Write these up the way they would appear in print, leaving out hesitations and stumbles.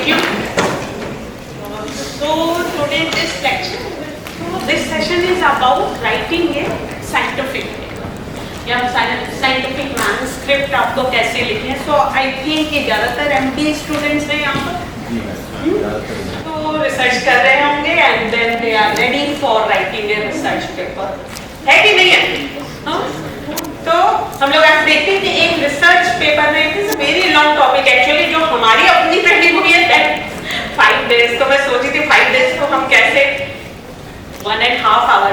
Thank you. So today this session is about writing a scientific paper. या scientific manuscript आपको कैसे लिखें. सो I think कि ज़्यादातर MD स्टूडेंट्स हैं यहाँ पर, तो रिसर्च कर रहे होंगे and then they are ready for writing a research paper, है कि नहीं है? तो हम लोग आज देखते हैं कि एक रिसर्च पेपर में it is very long topic actually. जो हमारी अपनी ट्रेनिंग हुई है 5 days, तो मैं सोची थी 5 days को हम कैसे 1.5 hour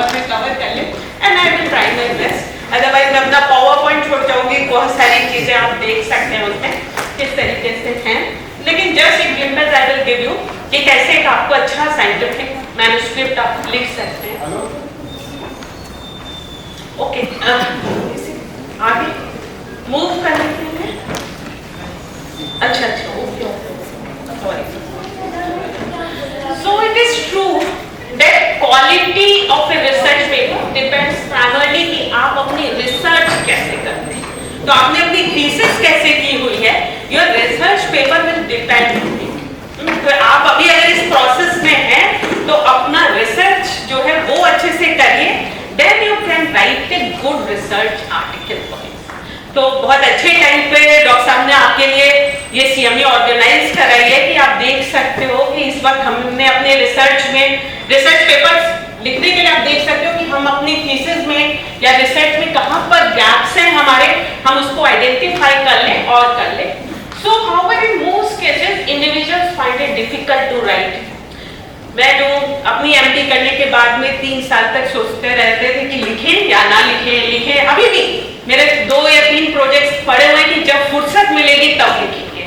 में कवर कर ले, and I will try my best. Otherwise मैं अपना पावर पॉइंट छोड़ जाऊंगी. बहुत सारी चीजें आप देख सकते हैं उसमें किस तरीके से हैं, लेकिन जस्ट एक ग्लिम्पस आई विल गिव यू कि कैसे एक आपको अच्छा साइंटिफिक मैन्युस्क्रिप्ट आप लिख सकते हैं. ओके, आगे मूव कर लेते हैं. अच्छा okay, sorry. So it is true that quality of a research paper depends primarily कि आप अपनी रिसर्च कैसे करते हैं. तो आपने अपनी थीसिस कैसे की हुई है, your research paper will depend on it. तो आप अभी अगर इस प्रोसेस में हैं तो अपना रिसर्च जो है वो अच्छे से करिए, then you can write a good research article for it. तो बहुत अच्छे टाइम पे डॉक्टर साहब ने आपके लिए ये CME ऑर्गेनाइज कराई है कि आप देख सकते हो कि इस वक्त हमने अपने रिसर्च पेपर्स लिखने के लिए आप देख सकते हो कि हम अपनी थीसिस में या रिसर्च में कहाँ पर गैप्स हैं हमारे, हम उसको आइडेंटिफाई कर लें और कर लें. So however in most cases individuals find it difficult to write. मैं जो अपनी MD करने के बाद में 3 साल तक सोचते रहते थे कि लिखें या ना लिखें. अभी भी मेरे 2 या 3 प्रोजेक्ट्स पड़े हुए कि जब फुर्सत मिलेगी तब लिखेंगे.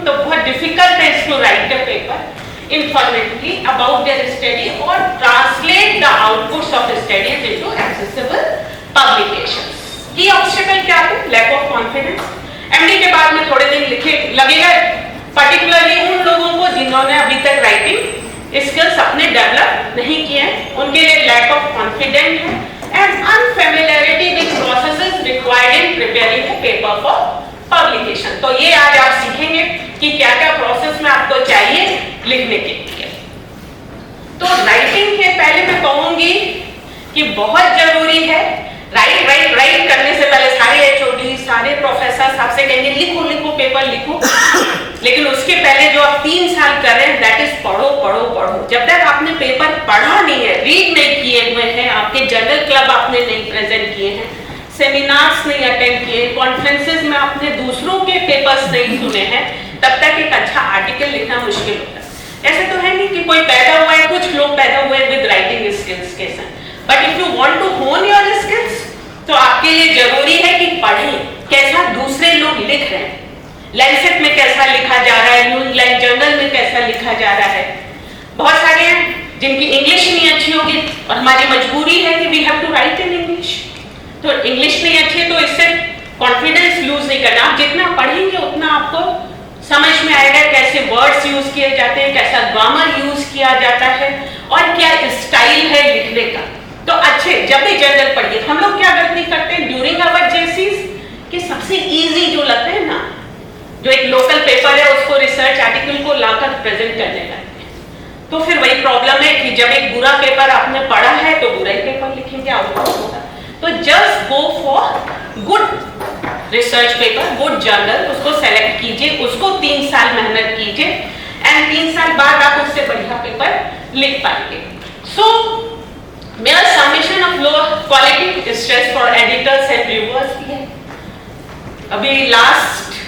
तो बहुत डिफिकल्ट है to write a paper informatively about their study और translate the outputs of studies into accessible publications. Key obstacle क्या है? Lack of confidence. MD के बाद में थोड़े दिन लगेगा, पर्टिकुलरली उन लोगों को जिन्होंने अभी तक राइटिंग स्किल्स अपने डेवलप नहीं किए हैं, उनके लिए लैक ऑफ कॉन्फिडेंस है and unfamiliarity with processes required in preparing a paper for publication. तो ये आज आप सीखेंगे कि क्या क्या प्रोसेस में आपको चाहिए लिखने के लिए. तो राइटिंग के पहले मैं कहूंगी कि बहुत जरूरी है राइट करने से पहले सारे HOD सारे प्रोफेसर आपसे कहेंगे लिखो पेपर लिखो, लेकिन उसके पहले जो आप 3 साल कर रहे हैं दैट इज पढ़ो. जब तक आपने पेपर पढ़ा नहीं है, रीड नहीं किए हुए हैं, आपके जर्नल क्लब आपने नहीं प्रेजेंट किए हैं, सेमिनार्स नहीं अटेंड किए, कॉन्फ्रेंसेस में आपने दूसरों के पेपर्स नहीं सुने हैं, तब तक एक अच्छा आर्टिकल लिखना मुश्किल होता है. ऐसे तो है नहीं कि कोई पैदा हुआ है, कुछ लोग पैदा हुए विद राइटिंग स्किल्स के साथ. But if you want to hone your skills तो आपके लिए जरूरी है कि पढ़ें कैसा दूसरे लोग लिख रहे हैं. लैंसेट में कैसा लिखा जा रहा है, न्यू इंग्लैंड जर्नल में कैसा लिखा जा रहा है. बहुत सारे हैं जिनकी इंग्लिश नहीं अच्छी होगी और हमारी मजबूरी है कि we have to write in English. तो इंग्लिश नहीं अच्छी तो इससे कॉन्फिडेंस लूज नहीं करना. आप जितना पढ़ेंगे उतना आपको समझ में आएगा कैसे वर्ड्स यूज किए जाते हैं, कैसा ग्रामर यूज किया जाता है और क्या स्टाइल है लिखने का. तो अच्छे जब भी जर्नल पढ़िए. हम लोग क्या गलती करते हैं ड्यूरिंग आवर जेसीस कि सबसे इजी जो लगता है ना, जो एक लोकल पेपर है उसको रिसर्च आर्टिकल को लाकर प्रेजेंट करने लगते हैं. तो फिर वही प्रॉब्लम है कि जब एक बुरा पेपर आपने पढ़ा है तो बुरा ही पेपर लिखेंगे, आउटपुट होगा. तो just go for good research paper, good journal, उसको सेलेक्ट कीजिए, उसको 3 साल मेहनत कीजिए एंड 3 साल बाद आप उससे बढ़िया पेपर लिख पाएंगे. सो मेरा submission of low quality stress for editors and reviewers भी है. अभी लास्ट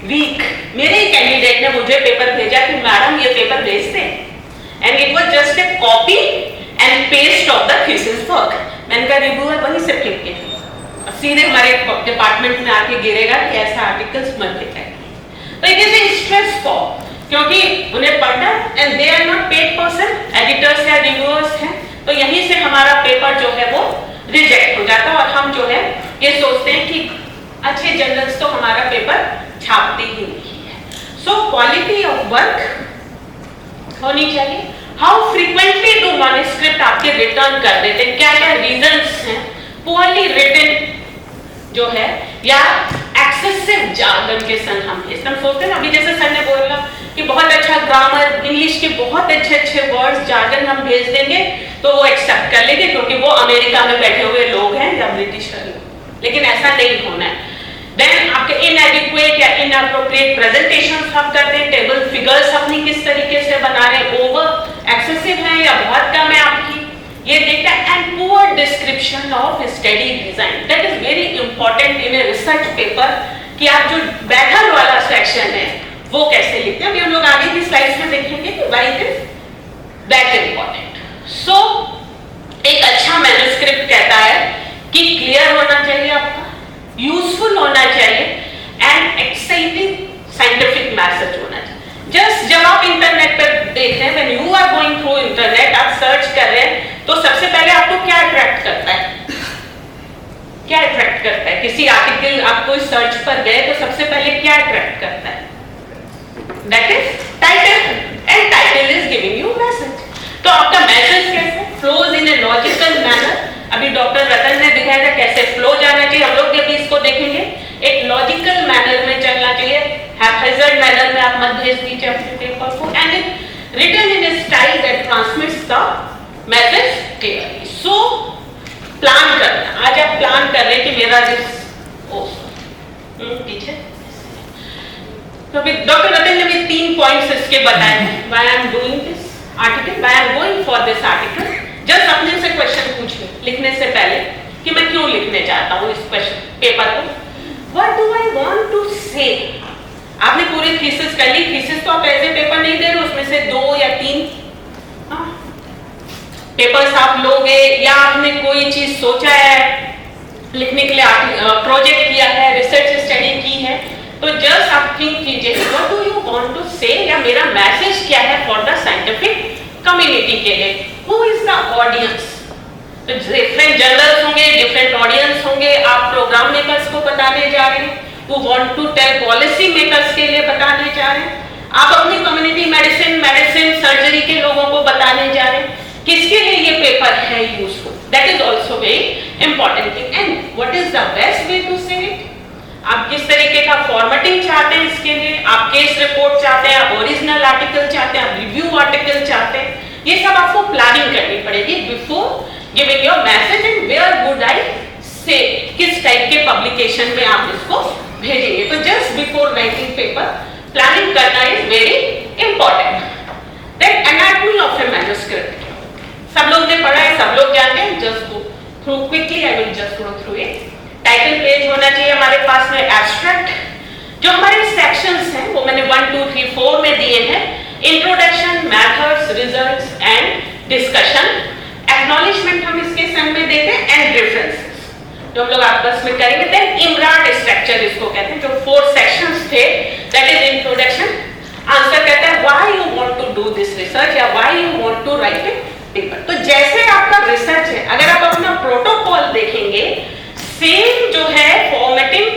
वीक मेरे कैंडिडेट ने मुझे पेपर भेजा कि मैडम ये पेपर भेज दें, and it was just a copy and paste of the thesis work. मैंने कहा रिव्यूअर वहीं से क्लिक किया, सीधे हमारे डिपार्टमेंट में आके गिरेगा कि ऐसा आर्टिकल्स मत लिखें. तो it is a stress for, क्योंकि उन्हें पढ़ना and they are not paid person, editors या रिव्यूअर्स हैं, तो यहीं से हमारा पेपर जो है वो रिजेक्ट हो जाता है और हम जो है ये सोचते हैं कि अच्छे जर्नल्स तो हमारा पेपर छापते ही नहीं है. सो क्वालिटी ऑफ वर्क होनी चाहिए. हाउ फ्रीक्वेंटली डू मैन्युस्क्रिप्ट आपके रिटर्न कर देते हैं, क्या क्या रीजंस हैं पुअरली रिटन जो है या एक्सेसिव जार्गन के संग हम भेजते हम सोचते हैं ना, अभी जैसे सर ने बोला कि बहुत अच्छा ग्रामर, इंग्लिश के बहुत अच्छे अच्छे वर्ड्स जार्गन हम भेज देंगे तो वो एक्सेप्ट कर लेंगे क्योंकि वो अमेरिका में बैठे हुए लोग हैं या ब्रिटिश लोग, लेकिन ऐसा नहीं होना है। देन आपके इनएडिक्वेट या इनअप्रोप्रिएट प्रेजेंटेशन हम करते हैं, टेबल फिगर्स अपनी किस तरीके से बना रहे हैं, ओवर एक्सेसिव है या बहुत कम है आपकी, ये देखता है। And poor description of study design, that is very important in A research paper कि आप जो बैठल वाला सेक्शन है वो कैसे लिखते हैं। अभी हम लोग आगे की स्लाइड्स में देखेंगे कि why it is that important. So एक अच्छा मैन्युस्क्रिप्ट कहता है कि क्लियर होना चाहिए आपका, यूजफुल होना चाहिए एंड एक्साइटिंग साइंटिफिक मैसेज होना चाहिए। जस्ट जब आप इंटरनेट पर देख रहे हैं, when you are going through internet, आप सर्च कर रहे हैं तो सबसे पहले आपको क्या अट्रैक्ट करता है, क्या अट्रैक्ट करता है? किसी आर्टिकल आप कोई सर्च पर गए तो सबसे पहले क्या अट्रैक्ट करता है? That is title, and title is giving you message. तो आपका मैसेज कैसे flows in a logical manner, अभी डॉक्टर रतन ने दिखाया था कैसे फ्लो जाना चाहिए, हम लोग भी इसको देखेंगे। एक लॉजिकल मैनर में चलना चाहिए, हैज़र्ड मैनर में आप मत भेज दीजिए अपने पेपर को, and it written in a style that transmits the message clearly. So plan करना, आज आप प्लान कर रहे हैं कि मेरा पीछे तो अभी डॉक्टर रतन ने भी 3 पॉइंट्स इसके बताए हैं, why I am doing this article, why I am going for this article. Just अपने से क्वेश्चन पूछ लो लिखने से पहले कि मैं क्यों लिखने चाहता हूँ इस क्वेश्चन पेपर को, what do I want to say. आपने पूरी थीसिस कर ली, थीसिस तो आप ऐसे पेपर नहीं दे रहे, उसमें से 2 या 3 पेपर्स आप लोगे, या आपने कोई चीज सोचा है लिखने के लिए, प्रोजेक्ट किया है, रिसर्च स्टडी की है, तो जस्ट आप थिंक कीजिए what do you want to say, या मेरा मैसेज क्या है फॉर द साइंटिफिक कम्युनिटी के लिए, हु इज द ऑडियंस। तो डिफरेंट जर्नल्स होंगे, डिफरेंट ऑडियंस होंगे, आप प्रोग्राम मेकर्स को बताने जा रहे हैं, who want to tell policy makers के लिए बताने जा रहे हैं, आप अपनी कम्युनिटी मेडिसिन सर्जरी के लोगों को बताने जा रहे हैं, किसके लिए ये पेपर है useful, that is also very important thing. And what is the best way to say it, आप किस तरीके का फॉर्मेटिंग चाहते हैं इसके लिए, आप केस रिपोर्ट चाहते हैं, आप ओरिजिनल आर्टिकल चाहते हैं, आप रिव्यू आर्टिकल चाहते हैं, ये सब आपको प्लानिंग करनी पड़ेगी before giving your message. And where would I say, किस टाइप के पब्लिकेशन में आप इसको भेजेंगे। तो just before writing paper planning करना is very important. Then anatomy of a manuscript, सब लोग ने पढ़ा है, सब लोग जानते हैं, just go through quickly, I will just go through it. Title page होना चाहिए हमारे पास में, एब्स्ट्रैक्ट, जो हमारे सेक्शंस हैं वो मैंने 1 2 3 4 में दिए हैं, introduction, methods, results and discussion. Acknowledgement हम इसके संग में देते हैं, एंड रेफरेंसेस जो हम लोग आपस में करेंगे। देन इमराट स्ट्रक्चर इसको कहते हैं, जो 4 सेक्शंस थे, दैट इज इंट्रोडक्शन, आंसर कहता है why you want to do this research या why you want to write it paper. तो जैसे आपका रिसर्च है, अगर आप अपना प्रोटोकॉल देखेंगे, सेम जो है फॉर्मेटिंग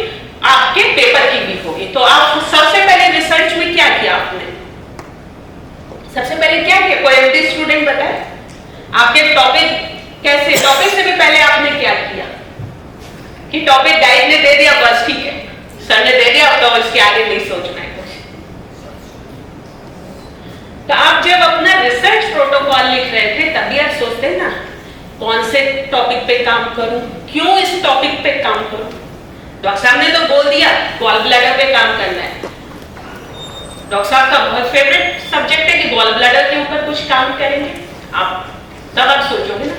आपके पेपर की भी होगी। तो आप सबसे पहले रिसर्च में क्या किया आपने, सबसे पहले क्या किया, कोई एमडी स्टूडेंट बताए आपके टॉपिक कैसे, टॉपिक से भी पहले आपने क्या किया कि टॉपिक गाइड ने दे दिया, बस ठीक है, सर ने दे दिया, अब तो इसके आगे नहीं सोचना है कुछ। तो आप जब अपना रिसर्च प्रोटोकॉल लिख रहे थे तभी आप सोचते हैं ना कौन से टॉपिक पे काम करूं, क्यों इस टॉपिक पे काम करूं। डॉक्टर साहब ने तो बोल दिया गॉल ब्लैडर पे काम करना है, डॉक्टर साहब का बहुत फेवरेट सब्जेक्ट है कि गॉल ब्लैडर के ऊपर कुछ काम करेंगे, आप तब आप सोचोगे ना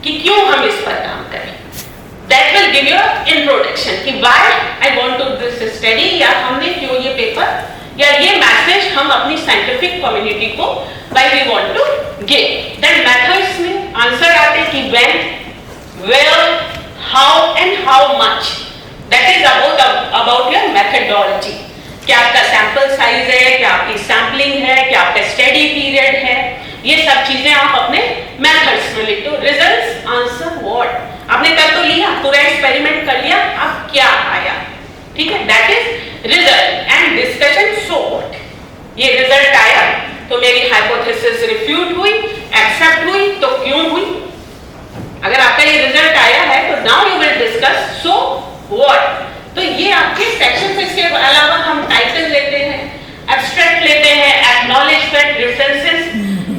कि क्यों हम इस पर काम करें। That will give you introduction कि why I want to this study, या हमने क्यों ये पेपर या ये मैसेज हम अपनी साइंटिफिक कम्युनिटी को why we want to give. Then methods में आंसर आते हैं कि when, where, how and how much, that is about your methodology. क्या आपका सैंपल साइज है, क्या आपकी सैम्पलिंग है, क्या आपका स्टडी पीरियड है, ये सब चीजें आप अपने मेथड्स में लिख दो। रिजल्ट्स, आंसर व्हाट, आपने कर तो लिया, पूरा एक्सपेरिमेंट कर लिया, अब क्या आया, ठीक है, that is result. And discussion, so what, ये रिजल्ट आया तो मेरी हाइपोथेसिस रिफ्यूट हुई, एक्सेप्ट हुई, तो क्यों हुई। अगर आपका ये रिजल्ट आया है तो now you will discuss so what, तो ये आपके सेक्शन से, इसके अलावा हम टाइटल लेते हैं, एब्स्ट्रैक्ट लेते हैं, एक्नॉलेजमेंट, रेफरेंसेस,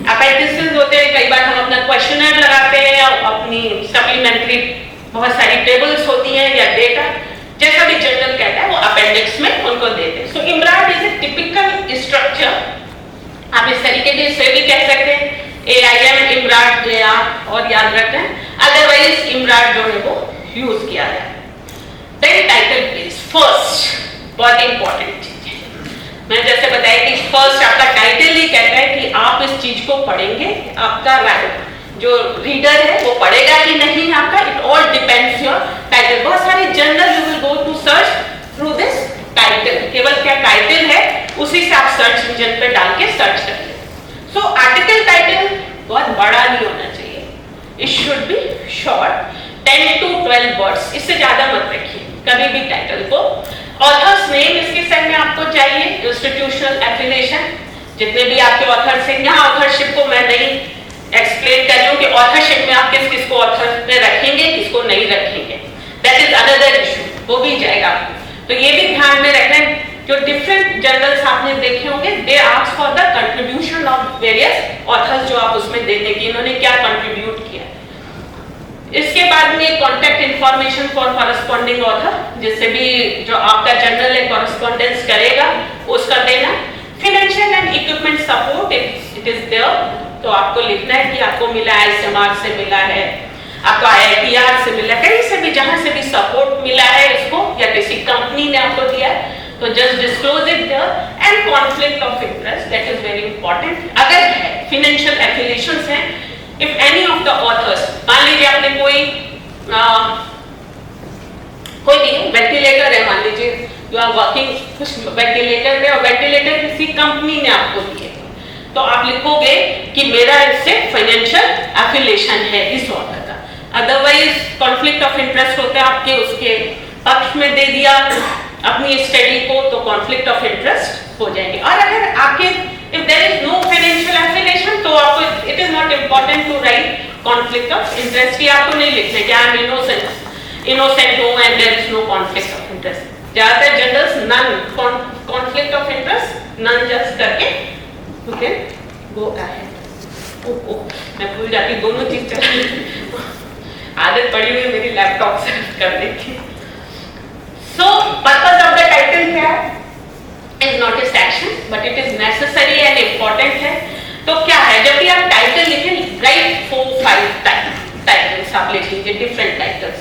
अपेंडिसेस होते हैं, कई बार हम अपना क्वेश्चनर लगाते हैं या अपनी सप्लीमेंट्री बहुत सारी टेबल्स होती हैं या डेटा, जैसा भी जर्नल कहता है वो अपेंडिक्स में उनको देते हैं। सो इमराड इज ए टिपिकल स्ट्रक्चर, आप इस तरीके से भी कह सकते हैं, AIM इमराड जो आप और याद रखें, अदरवाइज इमराड जो है वो यूज किया जाए। देन टाइटल पेज, फर्स्ट बहुत इंपॉर्टेंट चीज है, मैं जैसे बताया कि फर्स्ट आपका टाइटल ही कहता है कि आप इस चीज को पढ़ेंगे, आपका जो रीडर है वो पढ़ेगा कि नहीं आपका, it all depends your title. बहुत सारे journal you will go to search through this title, केवल क्या टाइटल है उसी से आप सर्च इंजन पे डाल के सर्च कर ले। सो आर्टिकल टाइटल बहुत बड़ा नहीं होना चाहिए, it should be short, 10 to 12 words, इससे ज्यादा मत रखिए कभी भी टाइटल को। ऑथर्स नेम इसके साथ में आपको चाहिए, इंस्टीट्यूशनल एफिलिएशन, जितने भी आपके ऑथर्स हैं, यहाँ ऑथरशिप को मैं नहीं एक्सप्लेन कर रही हूँ कि ऑथरशिप में आप किस किस को ऑथर में रखेंगे, किसको नहीं रखेंगे, दैट इज अनदर इशू, वो भी जाएगा आपको। तो ये भी ध्यान में रखना, जो डिफरेंट जर्नल्स आपने देखे होंगे, दे ask for the contribution of various authors, जो आप उसमें देते कि इन्होंने क्या कंट्रीब्यूट किया। इसके बाद में contact information for corresponding author, जिससे भी जो आपका जर्नल है कॉरेस्पॉन्डेंस करेगा उसका देना। Financial and equipment support, it is there, तो आपको लिखना है कि आपको मिला है, ICMR से मिला है, आपको IITR से मिला है, कहीं से भी जहां से भी सपोर्ट मिला है इसको, या किसी कंपनी ने आपको दिया है, तो just disclose it there. And conflict of interest, that is very important, अगर है फाइनेंशियल एफिलिएशंस हैं, if any of the authors, मान लीजिए आपने कोई भी वेंटिलेटर है, मान लीजिए यू आर वर्किंग कुछ वेंटिलेटर में, और वेंटिलेटर किसी कंपनी ने आपको दिए, तो आप लिखोगे कि मेरा इससे फाइनेंशियल एफिलिएशन है इस ऑथर का। अदरवाइज कॉन्फ्लिक्ट ऑफ इंटरेस्ट होता है, आपके उसके पक्ष में दे दिया अपनी स्टडी को, तो कॉन्फ्लिक्ट ऑफ इंटरेस्ट हो जाएंगे। और अगर आपके if there is no financial affiliation, तो आपको it is not important to write conflict of interest, की आपको नहीं लिखना कि आई एम इनोसेंट हूं and there is no conflict of interest. ज्यादातर journals none conflict of interest none just करके यू कैन गो अहेड। मैं भूल जाती, दोनों चीज चल आदत पड़ी हुई मेरी लैपटॉप से करने की। सो पर्पस ऑफ द टाइटल क्या है, is not A section but it is necessary and important है। तो क्या है, जब भी आप टाइटल लिखें, राइट 4-5 टाइटल्स आप लिख लीजिए, डिफरेंट टाइटल्स,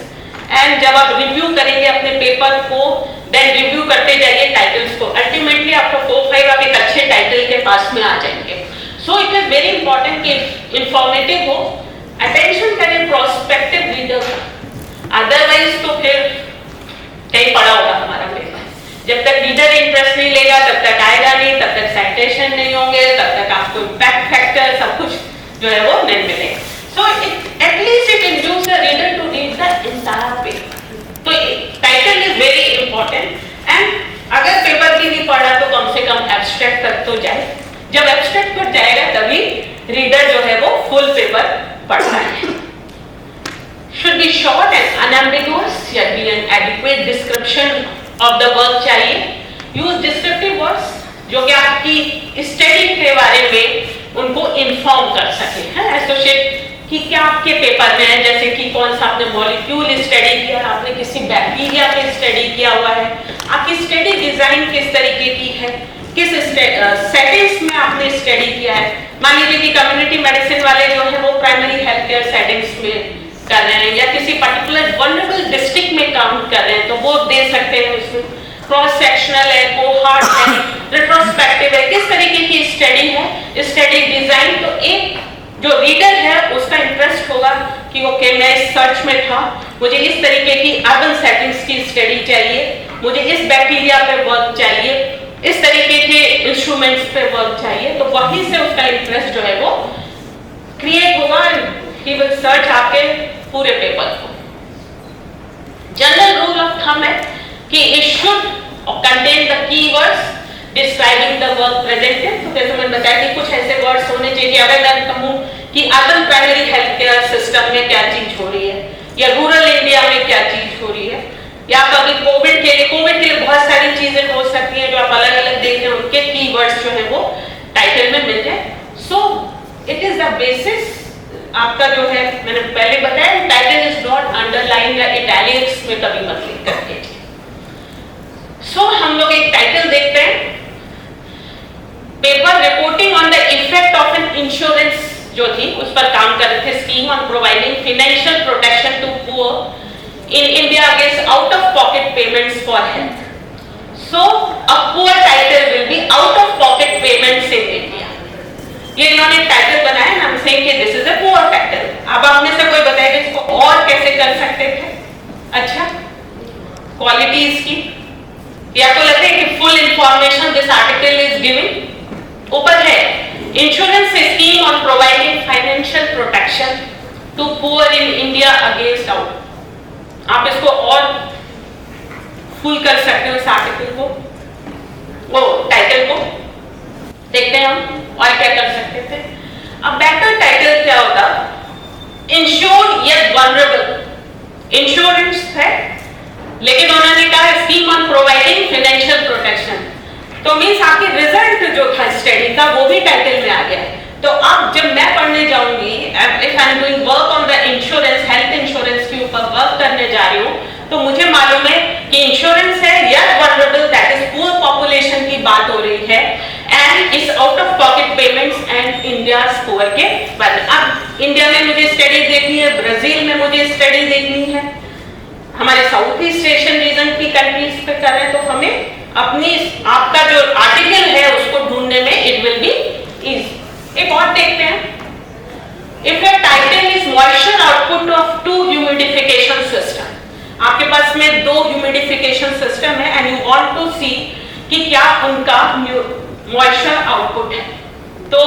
एंड जब आप रिव्यू करेंगे अपने पेपर को, देन रिव्यू करते जाइए टाइटल्स को, अल्टीमेटली आपको 4-5 आप एक अच्छे टाइटल के पास में आ जाएंगे। सो इट इज वेरी इंपॉर्टेंट कि इंफॉर्मेटिव हो, अटेंशन करें प्रोस्पेक्टिव रीडर का, अदरवाइज तो फिर कहीं पड़ा होगा हमारा पेपर, जब तक रीडर इंटरेस्ट नहीं लेगा तब तक आएगा नहीं, तब तक साइटेशन नहीं होंगे, तब तक आपको इम्पैक्ट फैक्टर सब कुछ जो है वो नहीं मिलेगा। So at least it induce the reader to read the entire paper. तो title is very important, and अगर पेपर भी नहीं पढ़ा तो कम से कम एब्स्ट्रैक्ट तक तो जाए, जब एब्स्ट्रैक्ट पर जाएगा तभी रीडर जो है वो फुल पेपर पढ़ता है। should be short and unambiguous, should be an adequate description of the work चाहिए। use descriptive words जो कि आपकी स्टडी के बारे में उनको इन्फॉर्म कर सके, है एसोसिएट कि क्या आपके पेपर में है, जैसे कि कौन सा आपने मॉलिक्यूल स्टडी किया, आपने किसी बैक्टीरिया पे स्टडी किया हुआ है, आपकी स्टडी डिजाइन किस तरीके की है, किस सेटिंग्स में आपने स्टडी किया है। मान लीजिए कि कम्युनिटी मेडिसिन वाले जो है वो प्राइमरी हेल्थ केयर सेटिंग्स में कर रहे हैं, या किसी पर्टिकुलर वल्नरेबल डिस्ट्रिक्ट में काम कर रहे हैं, तो वो दे सकते हैं उसमें। क्रॉस सेक्शनल है, कोहॉर्ट है, रिट्रोस्पेक्टिव है, किस तरीके की स्टडी है, स्टडी डिजाइन। तो एक जो रीडर है उसका इंटरेस्ट होगा कि ओके मैं इस सर्च में था, मुझे इस तरीके की अर्बन सेटिंग्स की स्टडी चाहिए, मुझे इस बैक्टीरिया पे वर्क चाहिए, इस तरीके के इंस्ट्रूमेंट्स पे वर्क चाहिए, तो वहीं से उसका इंटरेस्ट जो है वो क्रिएट होगा, ही विल सर्च आपके पूरे पेपर को। जनरल रूल ऑफ थंब है कि it should contain the keywords describing the work presented. तो जैसे मैंने बताया कि कुछ ऐसे वर्ड्स होने चाहिए, अगर मैं कहूँ कि urban primary health care system में क्या चीज हो रही है, या रूरल इंडिया में क्या चीज हो रही है, या आप अभी कोविड के लिए बहुत सारी चीजें हो सकती हैं जो आप अलग अलग देख रहे हैं, उनके कीवर्ड्स जो है वो टाइटल में मिल जाए। सो इट इज द बेसिस। आपका जो है मैंने पहले बताया, टाइटल इज नॉट अंडरलाइन या इटैलिक्स में कभी मत लिख करके। सो हम लोग एक टाइटल देखते हैं, paper reporting on the effect of an insurance जो थी उस पर काम कर रहे थे, scheme on providing financial protection to poor in India against out of pocket payments for health. So a poor title will be out of pocket payments in India. ये इन्होंने टाइटल बनाया, हम सेइंग कि this is a poor title. अब आप में से कोई बताएगा इसको और कैसे कर सकते थे? अच्छा, क्वालिटीज की, या तो लगता है कि full information this article is giving. ऊपर है insurance scheme on providing financial protection to poor in India against out. आप इसको और फुल कर सकते हो इस आर्टिकल को, वो टाइटल को। देखते हैं हम और क्या कर सकते थे। अब बेटर टाइटल क्या होता? Insured yet vulnerable. इंश्योरेंस है लेकिन उन्होंने कहा scheme on providing financial protection, तो मींस आपके रिजल्ट जो था स्टडी का वो भी टाइटल में आ गया। तो अब जब मैं पढ़ने जाऊंगी, if I am doing work on the insurance, health insurance के ऊपर वर्क करने जा रही हूँ, तो मुझे मालूम है कि इंश्योरेंस है या vulnerable, that is poor population की बात हो रही है, and is out of pocket payments and India poor के बारे में। अब इंडिया में मुझे स्टडी देखनी है, ब्राजील में मुझे स्टडी देखनी है, हमारे साउथ ईस्ट एशियन रीजन की कंट्रीज पे कर रहे हैं, तो हमें अपनी आपका जो आर्टिकल है उसको ढूंढने में इट विल बी इजी। एक और देखते हैं, if your title is moisture output of two humidification system. आपके पास में दो ह्यूमिडिफिकेशन सिस्टम है and you want to see कि क्या उनका मॉइस्चर आउटपुट है, तो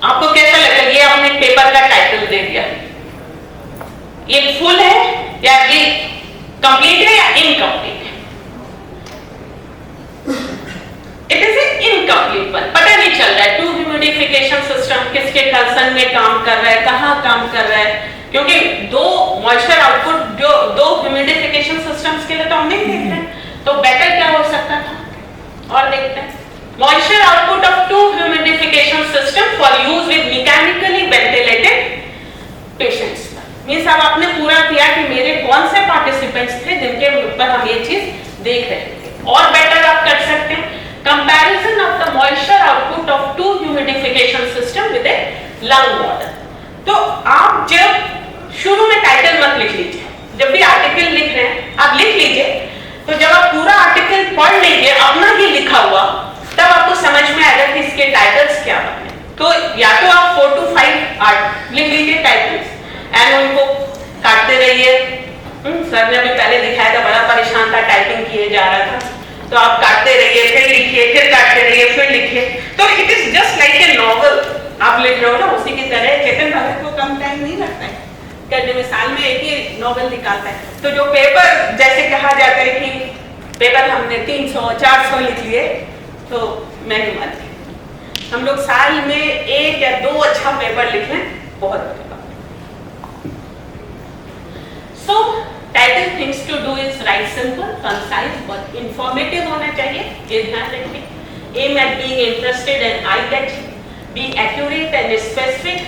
आपको कैसा लगता है? ये आपने पेपर का टाइटल दे दिया, ये फुल है या ये कंप्लीट है या इनकम्प्लीट है? इट इज इनकम्प्लीट वन, पता नहीं चल रहा है टू ह्यूमिडिफिकेशन सिस्टम किसके कंसर्न में काम कर रहा है, कहां काम कर रहा है, क्योंकि दो मॉइस्चर आउटपुट जो दो ह्यूमिडिफिकेशन सिस्टम्स के लिए तो हम नहीं देख रहे हैं, तो बेटर क्या हो सकता था? और देखते हैं, moisture output of two humidification system for use with mechanically ventilated patients. Means अब आपने पूरा किया कि मेरे कौन से पार्टिसिपेंट्स थे जिनके ऊपर हम ये चीज देख रहे थे। और बेटर आप कर सकते हैं, comparison of the moisture output of two humidification system with a lung model. तो आप जब शुरू में टाइटल मत लिख लीजिए, जब भी आर्टिकल लिख रहे हैं आप लिख लीजिए, तो जब आप पूरा आर्टिकल पढ़ लीजिए अपना ही लिखा हुआ, तब आपको समझ में आएगा कि इसके टाइटल्स क्या बने। तो या तो आप 4 to 5 लिख लीजिए टाइटल्स एंड उनको काटते रहिए। सर ने अभी पहले दिखाया था, बड़ा परेशान था, टाइपिंग किए जा रहा था, तो आप काटते रहिए, फिर लिखिए, फिर काटते रहिए, फिर लिखिए। तो it is just like a novel आप लिख रहे हो ना, उसी की तरह। चेतन भगत को कम टाइम नहीं लगता है करने में, साल में एक ही नॉवल निकालता है। तो जो पेपर जैसे कहा जाता है कि पेपर हमने 300-400 लिख लिए, तो मैं नहीं मानती। हम लोग साल में 1 या 2 अच्छा पेपर लिख लें, बहुत बड़ी बात। So title things to do is write simple, concise but informative होना चाहिए, ये ध्यान रखिए। Aim at being interested and eye-catching, be accurate and specific,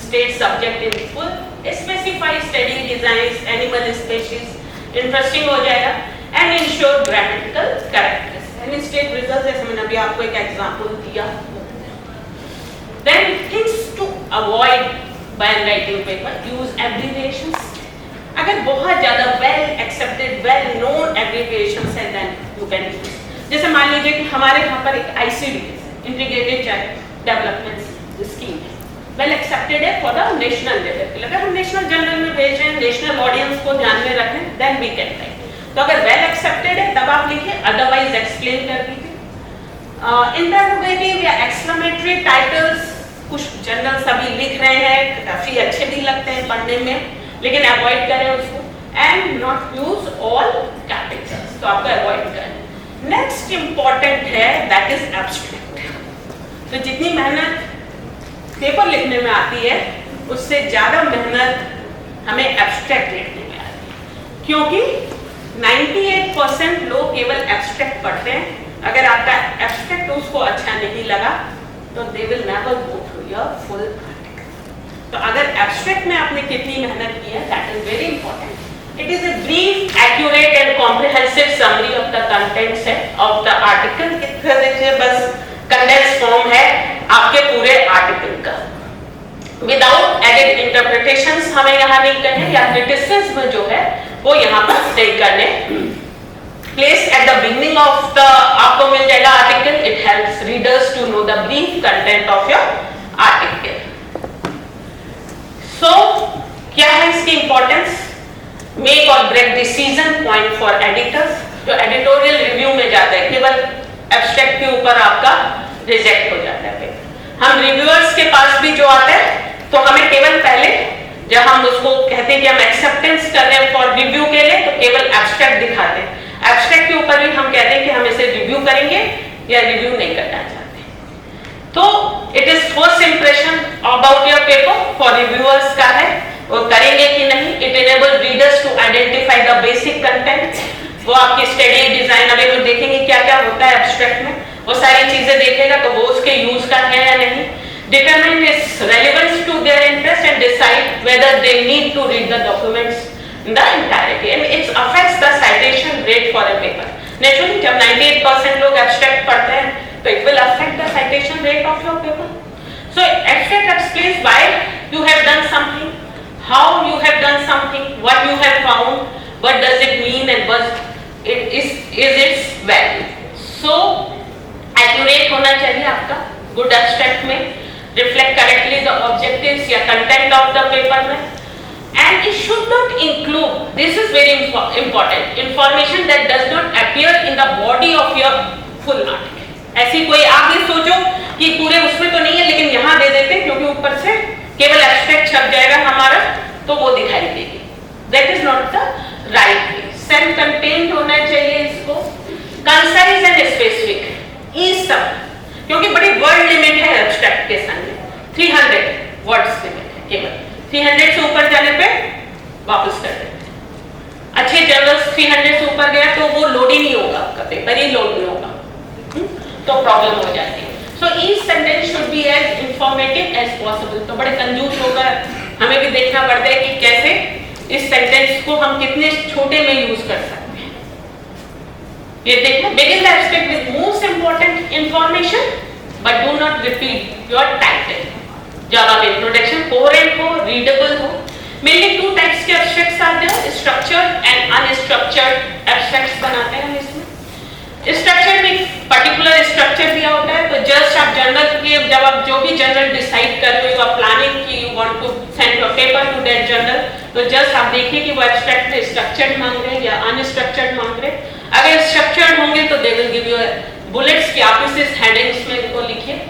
state subject in full, specify study designs, animal species, interesting हो जाएगा, and ensure grammatical correctness, and state results जैसे मैंने अभी आपको एक एग्जाम्पल दिया। Then things to avoid while writing paper, use abbreviations। अगर बहुत ज्यादा well accepted well known abbreviations है देन यू कैन यूज। जैसे मान लीजिए कि हमारे यहाँ पर एक ICD integrated child development scheme है, वेल एक्सेप्टेड है फॉर द नेशनल लेवल। अगर हम नेशनल जनरल में भेज रहे हैं, नेशनल ऑडियंस को ध्यान में रखें, देन वी कैन राइट। तो अगर वेल एक्सेप्टेड है तब आप लिखिए, अदरवाइज एक्सप्लेन कर दीजिए। इंटरोगेटिव या एक्सक्लेमेटरी टाइटल्स कुछ जनरल सभी लिख रहे हैं, काफी अच्छे भी लगते हैं पढ़ने में, लेकिन अवॉइड करें उसको। And not use all Capitals, तो आपको अवॉइड करें। नेक्स्ट इंपॉर्टेंट है दैट इज एब्स्ट्रैक्ट। तो जितनी मेहनत पेपर लिखने में आती है उससे ज्यादा मेहनत हमें एब्स्ट्रैक्ट लिखने में आती है, क्योंकि 98% लोग केवल एब्स्ट्रैक्ट पढ़ते हैं. अगर आपका एब्स्ट्रैक्ट उसको अच्छा नहीं लगा तो they will never go through your full article. तो अगर एब्स्ट्रैक्ट में आपने कितनी मेहनत की है, that is very important. It is a brief, accurate and comprehensive summary of the contents of the article. बस कंडेंस फॉर्म है आपके पूरे आर्टिकल का. विदाउट एडेड इंटरप्रिटेशंस हमें यहाँ नहीं करने, या क्रिटिसिज्म जो है वो यहाँ पर नहीं करने. Place at the beginning of the आपको मिल जाएगा article. It helps readers to know the brief content of your article. So क्या है इसकी importance? Make or break decision point for editors. जो editorial review में जाता है, केवल abstract के ऊपर आपका reject हो जाता है. हम reviewers के पास भी जो आता है तो हमें केवल पहले जब हम उसको कहते हैं कि हम acceptance कर रहे हैं for review के लिए, तो केवल abstract दिखाते हैं. एब्स्ट्रैक्ट के ऊपर भी हम कहते हैं कि हम इसे रिव्यू करेंगे या रिव्यू नहीं करना चाहते. तो it is first impression about your paper for reviewers का है, वो करेंगे कि नहीं. It enable readers to identify the basic content. वो आपकी स्टडी डिजाइन अभी वो देखेंगे क्या क्या होता है एब्स्ट्रैक्ट में, वो सारी चीजें देखेगा तो वो उसके यूज का है या नहीं. Determine its relevance to their interest and decide whether they need to read the documents in the entirety, and it affects the citation rate for a paper. Naturally, जब 98% लोग abstract पढ़ते हैं, तो it will affect the citation rate of your paper. So abstract explains why you have done something, how you have done something, what you have found, what does it mean, and what it is its value. So accurate होना चाहिए आपका good abstract में, reflect correctly the objectives या content of the paper में. And it should not include, this is very important, information that does not appear in the body of your full article. ऐसी कोई आप ये सोचो कि पूरे उसमें तो नहीं है लेकिन यहाँ दे देते हैं क्योंकि ऊपर से केवल एब्स्ट्रैक्ट छप जाएगा हमारा तो वो दिखाई देगी. That is not the right way. Self contained होना चाहिए इसको. Concise and specific. इस सब क्योंकि बड़ी वर्ड लिमिट है एब्स्ट्रैक्ट के सामने. 300 वर्ड्स लिमिट है केवल. 300 से ऊपर जाने पे वापस कर देते. अच्छे जर्नल्स 300 से ऊपर गया तो वो लोड ही नहीं होगा, आपका पेपर ही लोड नहीं होगा, तो प्रॉब्लम हो जाती है. So each sentence should be as informative as possible. तो बड़े कंजूस होकर हमें भी देखना पड़ता है कि कैसे इस सेंटेंस को हम कितने छोटे में यूज कर सकते हैं. ये देखना. Begin the abstract with most important information but do not repeat your title. जब आप इंट्रोडक्शन कोहेरेंट हो, रीडेबल हो. मेनली 2 टाइप्स के एब्स्ट्रैक्ट्स आते हैं, स्ट्रक्चर्ड एंड अनस्ट्रक्चर्ड एब्स्ट्रैक्ट्स बनाते हैं हम इसमें. स्ट्रक्चर्ड में पर्टिकुलर स्ट्रक्चर दिया होता है, तो जस्ट आप जर्नल के जब आप जो भी जर्नल डिसाइड कर रहे हो, आप प्लानिंग की you want to send your paper to that journal, तो जस्ट आप देखिए कि वो एब्स्ट्रैक्ट में स्ट्रक्चर्ड मांग रहे हैं या अनस्ट्रक्चर्ड मांग रहे हैं. अगर स्ट्रक्चर्ड होंगे तो they will give you bullets की आप इस हेडिंग्स में इनको लिखिए.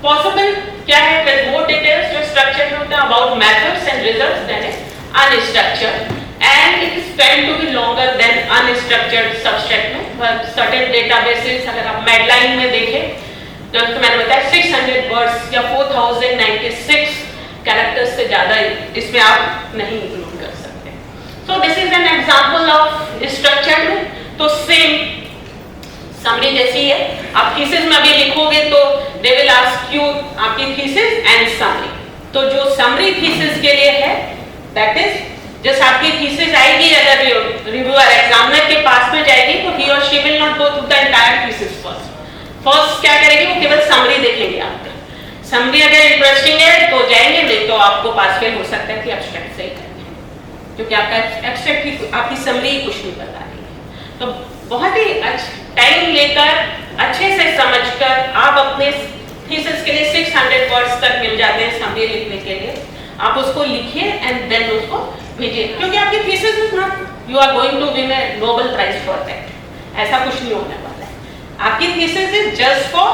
पॉसिबल क्या है विद मोर डिटेल्स जो स्ट्रक्चर्ड होता है about methods and results than unstructured, and it is tend to be longer than unstructured abstract में. सर्टेन डेटाबेसेस अगर आप मेडलाइन में देखें तो मैंने बताया 600 वर्ड्स या 4096 कैरेक्टर्स से ज्यादा इसमें आप नहीं इंक्लूड कर सकते. सो this is an example of structured. तो सेम समरी जैसी है. आप थीसिस में अभी लिखोगे तो दे विल आस्क यू आपकी थीसिस एंड समरी. तो जो समरी थीसिस के लिए है दैट इज जस्ट आपकी थीसिस आएगी, अगर रिव्यूअर एग्जामिनर के पास में जाएगी तो ही और she will not go through the entire thesis first क्या करेगी, वो केवल समरी देखेंगे आपका. समरी अगर इंटरेस्टिंग है तो जाएंगे, नहीं तो आपको पास फेल हो सकता है कि एब्स्ट्रैक्ट से ही करेंगे क्योंकि आपका एब्स्ट्रैक्ट की आपकी समरी कुछ नहीं बता रही है. तो बहुत ही टाइम लेकर अच्छे से समझकर आप अपने थीसिस के लिए 600 वर्ड्स तक मिल जाते हैं समरी लिखने के लिए. आप उसको लिखिए एंड देन उसको भेजिए, क्योंकि आपकी thesis is not you are going to win a Nobel prize for that. ऐसा कुछ नहीं होने वाला है. आपकी थीसिस इज जस्ट फॉर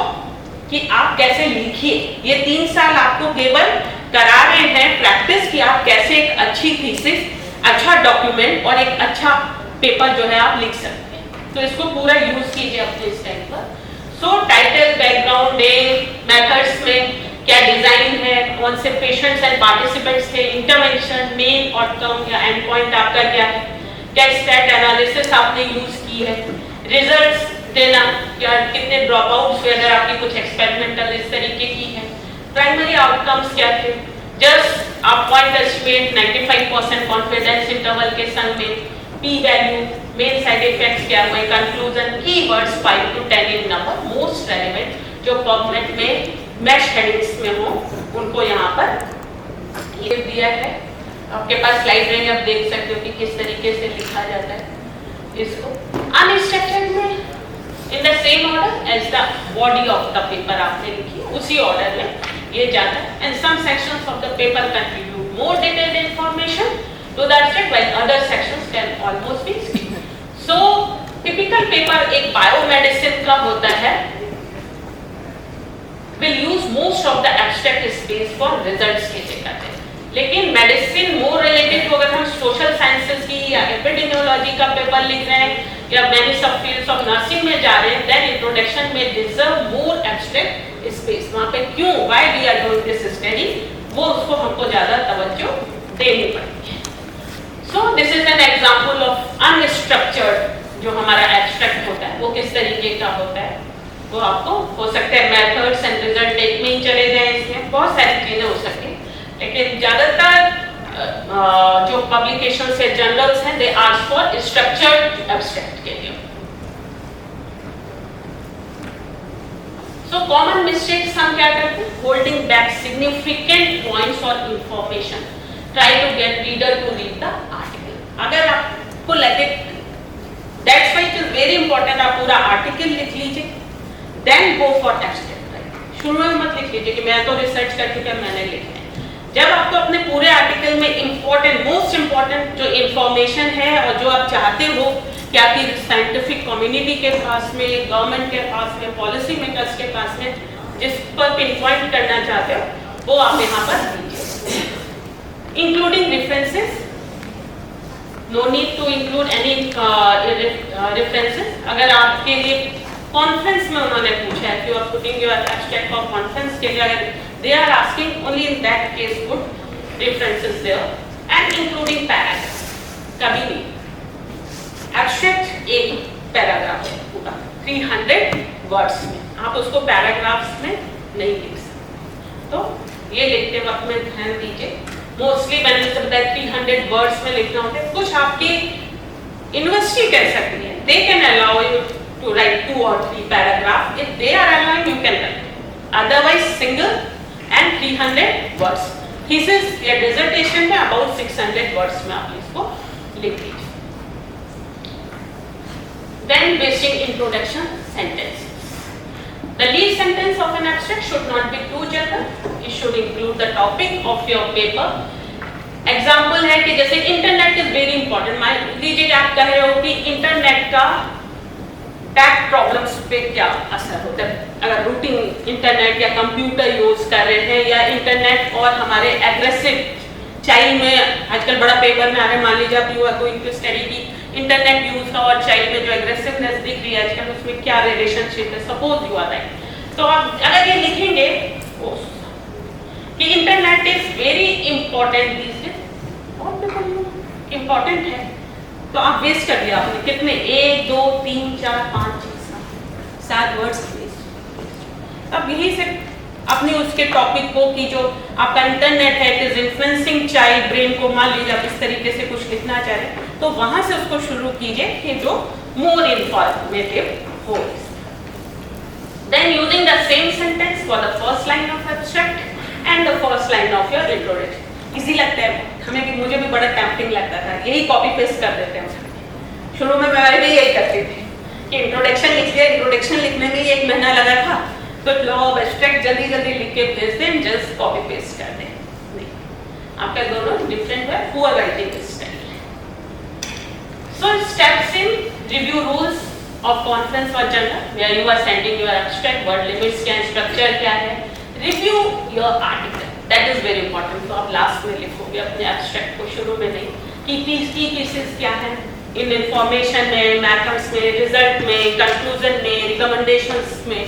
कि आप कैसे लिखिए. ये 3 साल आपको केवल करा रहे हैं प्रैक्टिस कि आप कैसे एक अच्छी थीसिस, अच्छा डॉक्यूमेंट और एक अच्छा पेपर जो है आप लिख सकते हैं. तो इसको पूरा यूज कीजिए अपने इस टाइम पर. सो टाइटल, बैकग्राउंड, मेथड्स में क्या डिजाइन है, कौन से पेशेंट्स एंड पार्टिसिपेंट्स थे, इंटरवेंशन, मेन आउटकम या एंड पॉइंट आपका क्या है, क्या स्टैट एनालिसिस आपने यूज की है, रिजल्ट्स देना, या कितने ड्रॉप आउट्स हुए अगर आपकी कुछ एक्सपेरिमेंटल इस तरीके की है, प्राइमरी आउटकम्स क्या थे, जस्ट आप पॉइंट एस्टिमेट 95% कॉन्फिडेंस इंटरवल के संग में, P value, main side effects क्या हुए, conclusion, keywords 5 to 10 in number, most relevant जो पबमेड में मैश हेडिंग्स में हो उनको यहाँ पर ये दिया है। आपके पास स्लाइड में आप देख सकते हो कि किस तरीके से लिखा जाता है इसको। अनस्ट्रक्चर्ड में in the same order as the body of the paper आपने लिखी, उसी ऑर्डर में ये जाता है। And some sections of the paper contribute more detailed information to the abstract while other sections can almost be skipped. So typical paper एक biomedicine का होता है, will use most of the abstract space for results के लिए करते हैं। लेकिन medicine more related अगर हम सोशल साइंसेस की या एपिडेमियोलॉजी का पेपर लिख रहे हैं या मैनी सब फील्ड्स ऑफ नर्सिंग में जा रहे हैं, देन इंट्रोडक्शन में डिजर्व मोर एब्स्ट्रैक्ट स्पेस। वहां पे क्यों, why we are doing this study, वो उसको हमको ज्यादा तवज्जो देनी पड़ती है। So this is an example of unstructured जो हमारा एब्स्ट्रैक्ट होता है, वो किस तरीके का होता है। वो आपको हो सकता है मेथड्स एंड रिजल्ट टेक में ही चले जाए, इसमें बहुत सारी चीजें हो सकती हैं, लेकिन ज्यादातर जो पब्लिकेशंस या जर्नल्स हैं they ask for structured abstract के लिए। सो कॉमन मिस्टेक्स हम क्या करते हैं, होल्डिंग बैक सिग्निफिकेंट पॉइंट्स और इंफॉर्मेशन, try to get reader to read the article. अगर आपको लगे, that's why it is very important आप पूरा आर्टिकल लिख लीजिए, देन गो फॉर एब्स्ट्रैक्ट। शुरू में मत लिख लीजिए कि मैं तो रिसर्च करके क्या मैंने लिखा है। जब आपको अपने पूरे आर्टिकल में इंपॉर्टेंट, मोस्ट इंपॉर्टेंट जो इंफॉर्मेशन है और जो आप चाहते हो कि आपकी साइंटिफिक कम्युनिटी के पास में, गवर्नमेंट के पास में, पॉलिसी मेकर्स के पास में जिस पर पिन पॉइंट करना चाहते हो, वो आप यहाँ पर दीजिए, including references. No need to include any references. अगर आपके लिए कॉन्फ्रेंस में उन्होंने पूछा है कि आप putting your abstract for conference के लिए, अगर they are asking only in that case put references there and including paragraphs। कभी नहीं एब्स्ट्रैक्ट एक पैराग्राफ है पूरा 300 वर्ड्स में, आप उसको पैराग्राफ्स में नहीं लिख सकते। तो ये लिखते वक्त में ध्यान दीजिए, मोस्टली मैंने बताया 300 वर्ड्स में लिखना होता है। कुछ आपकी यूनिवर्सिटी कर सकती है, they can allow you to write 2 or 3 paragraphs, if they are allowing you can write, otherwise single and 300 words। thesis या dissertation में about 600 words में आप इसको लिख दीजिए। then basic introduction sentences। the lead sentence of an abstract should not be too general, it should include the topic of your paper। Example है कि जैसे इंटरनेट इज वेरी इंपॉर्टेंट, मान लीजिए आप कह रहे हो कि इंटरनेट का बैक प्रॉब्लम्स पे क्या असर होता है अगर रूटिंग इंटरनेट या कंप्यूटर यूज कर रहे हैं, या इंटरनेट और हमारे एग्रेसिव चाइल्ड में आजकल बड़ा पेपर में आ रहा है, मान लीजिए आप you are going to study की इंटरनेट यूज का और चाइल्ड में जो एग्रेसिवनेस दिख रही है आजकल, उसमें क्या रिलेशनशिप है। सपोज यू आर राइट, तो आप अगर ये लिखेंगे कि internet is very important this days, और इंपॉर्टेंट है, तो आप वेस्ट कर दिया आपने कितने 1 2 3 4 5 6 7 वर्ड्स वेस्ट। अब यही से अपने उसके टॉपिक को कि जो आपका इंटरनेट है it is influencing child brain को, मान लीजिए आप इस तरीके से कुछ लिखना चाह रहे हैं, तो वहां से उसको शुरू कीजिए कि जो मोर इंफॉर्मेटिव हो। Then using the same sentence for the first line of abstract and the first line of your introduction. Easy लगता है, हमें भी, मुझे भी बड़ा टेम्पटिंग लगता था, यही कॉपी पेस्ट कर देते हैं। शुरू में मैं भी यही करती थी कि इंट्रोडक्शन लिख दिया, इंट्रोडक्शन लिखने में ही 1 महीना लगा था, तो लॉ ऑफ एब्स्ट्रैक्ट जल्दी जल्दी लिख के भेज दें, जस्ट कॉपी पेस्ट कर दें। नहीं, आपका दोनों डिफरेंट है, poor writing style. So steps in review rules of conference और journal where you are sending your abstract, word limits क्या है, स्ट्रक्चर क्या है, review your article, that is very important. तो आप लास्ट में लिखोगे अपने एब्स्ट्रैक्ट को, शुरू में नहीं, कि पीसेस क्या है इन इंफॉर्मेशन में, मैथड्स में, रिजल्ट में, कंक्लूजन में, रिकमेंडेशंस में,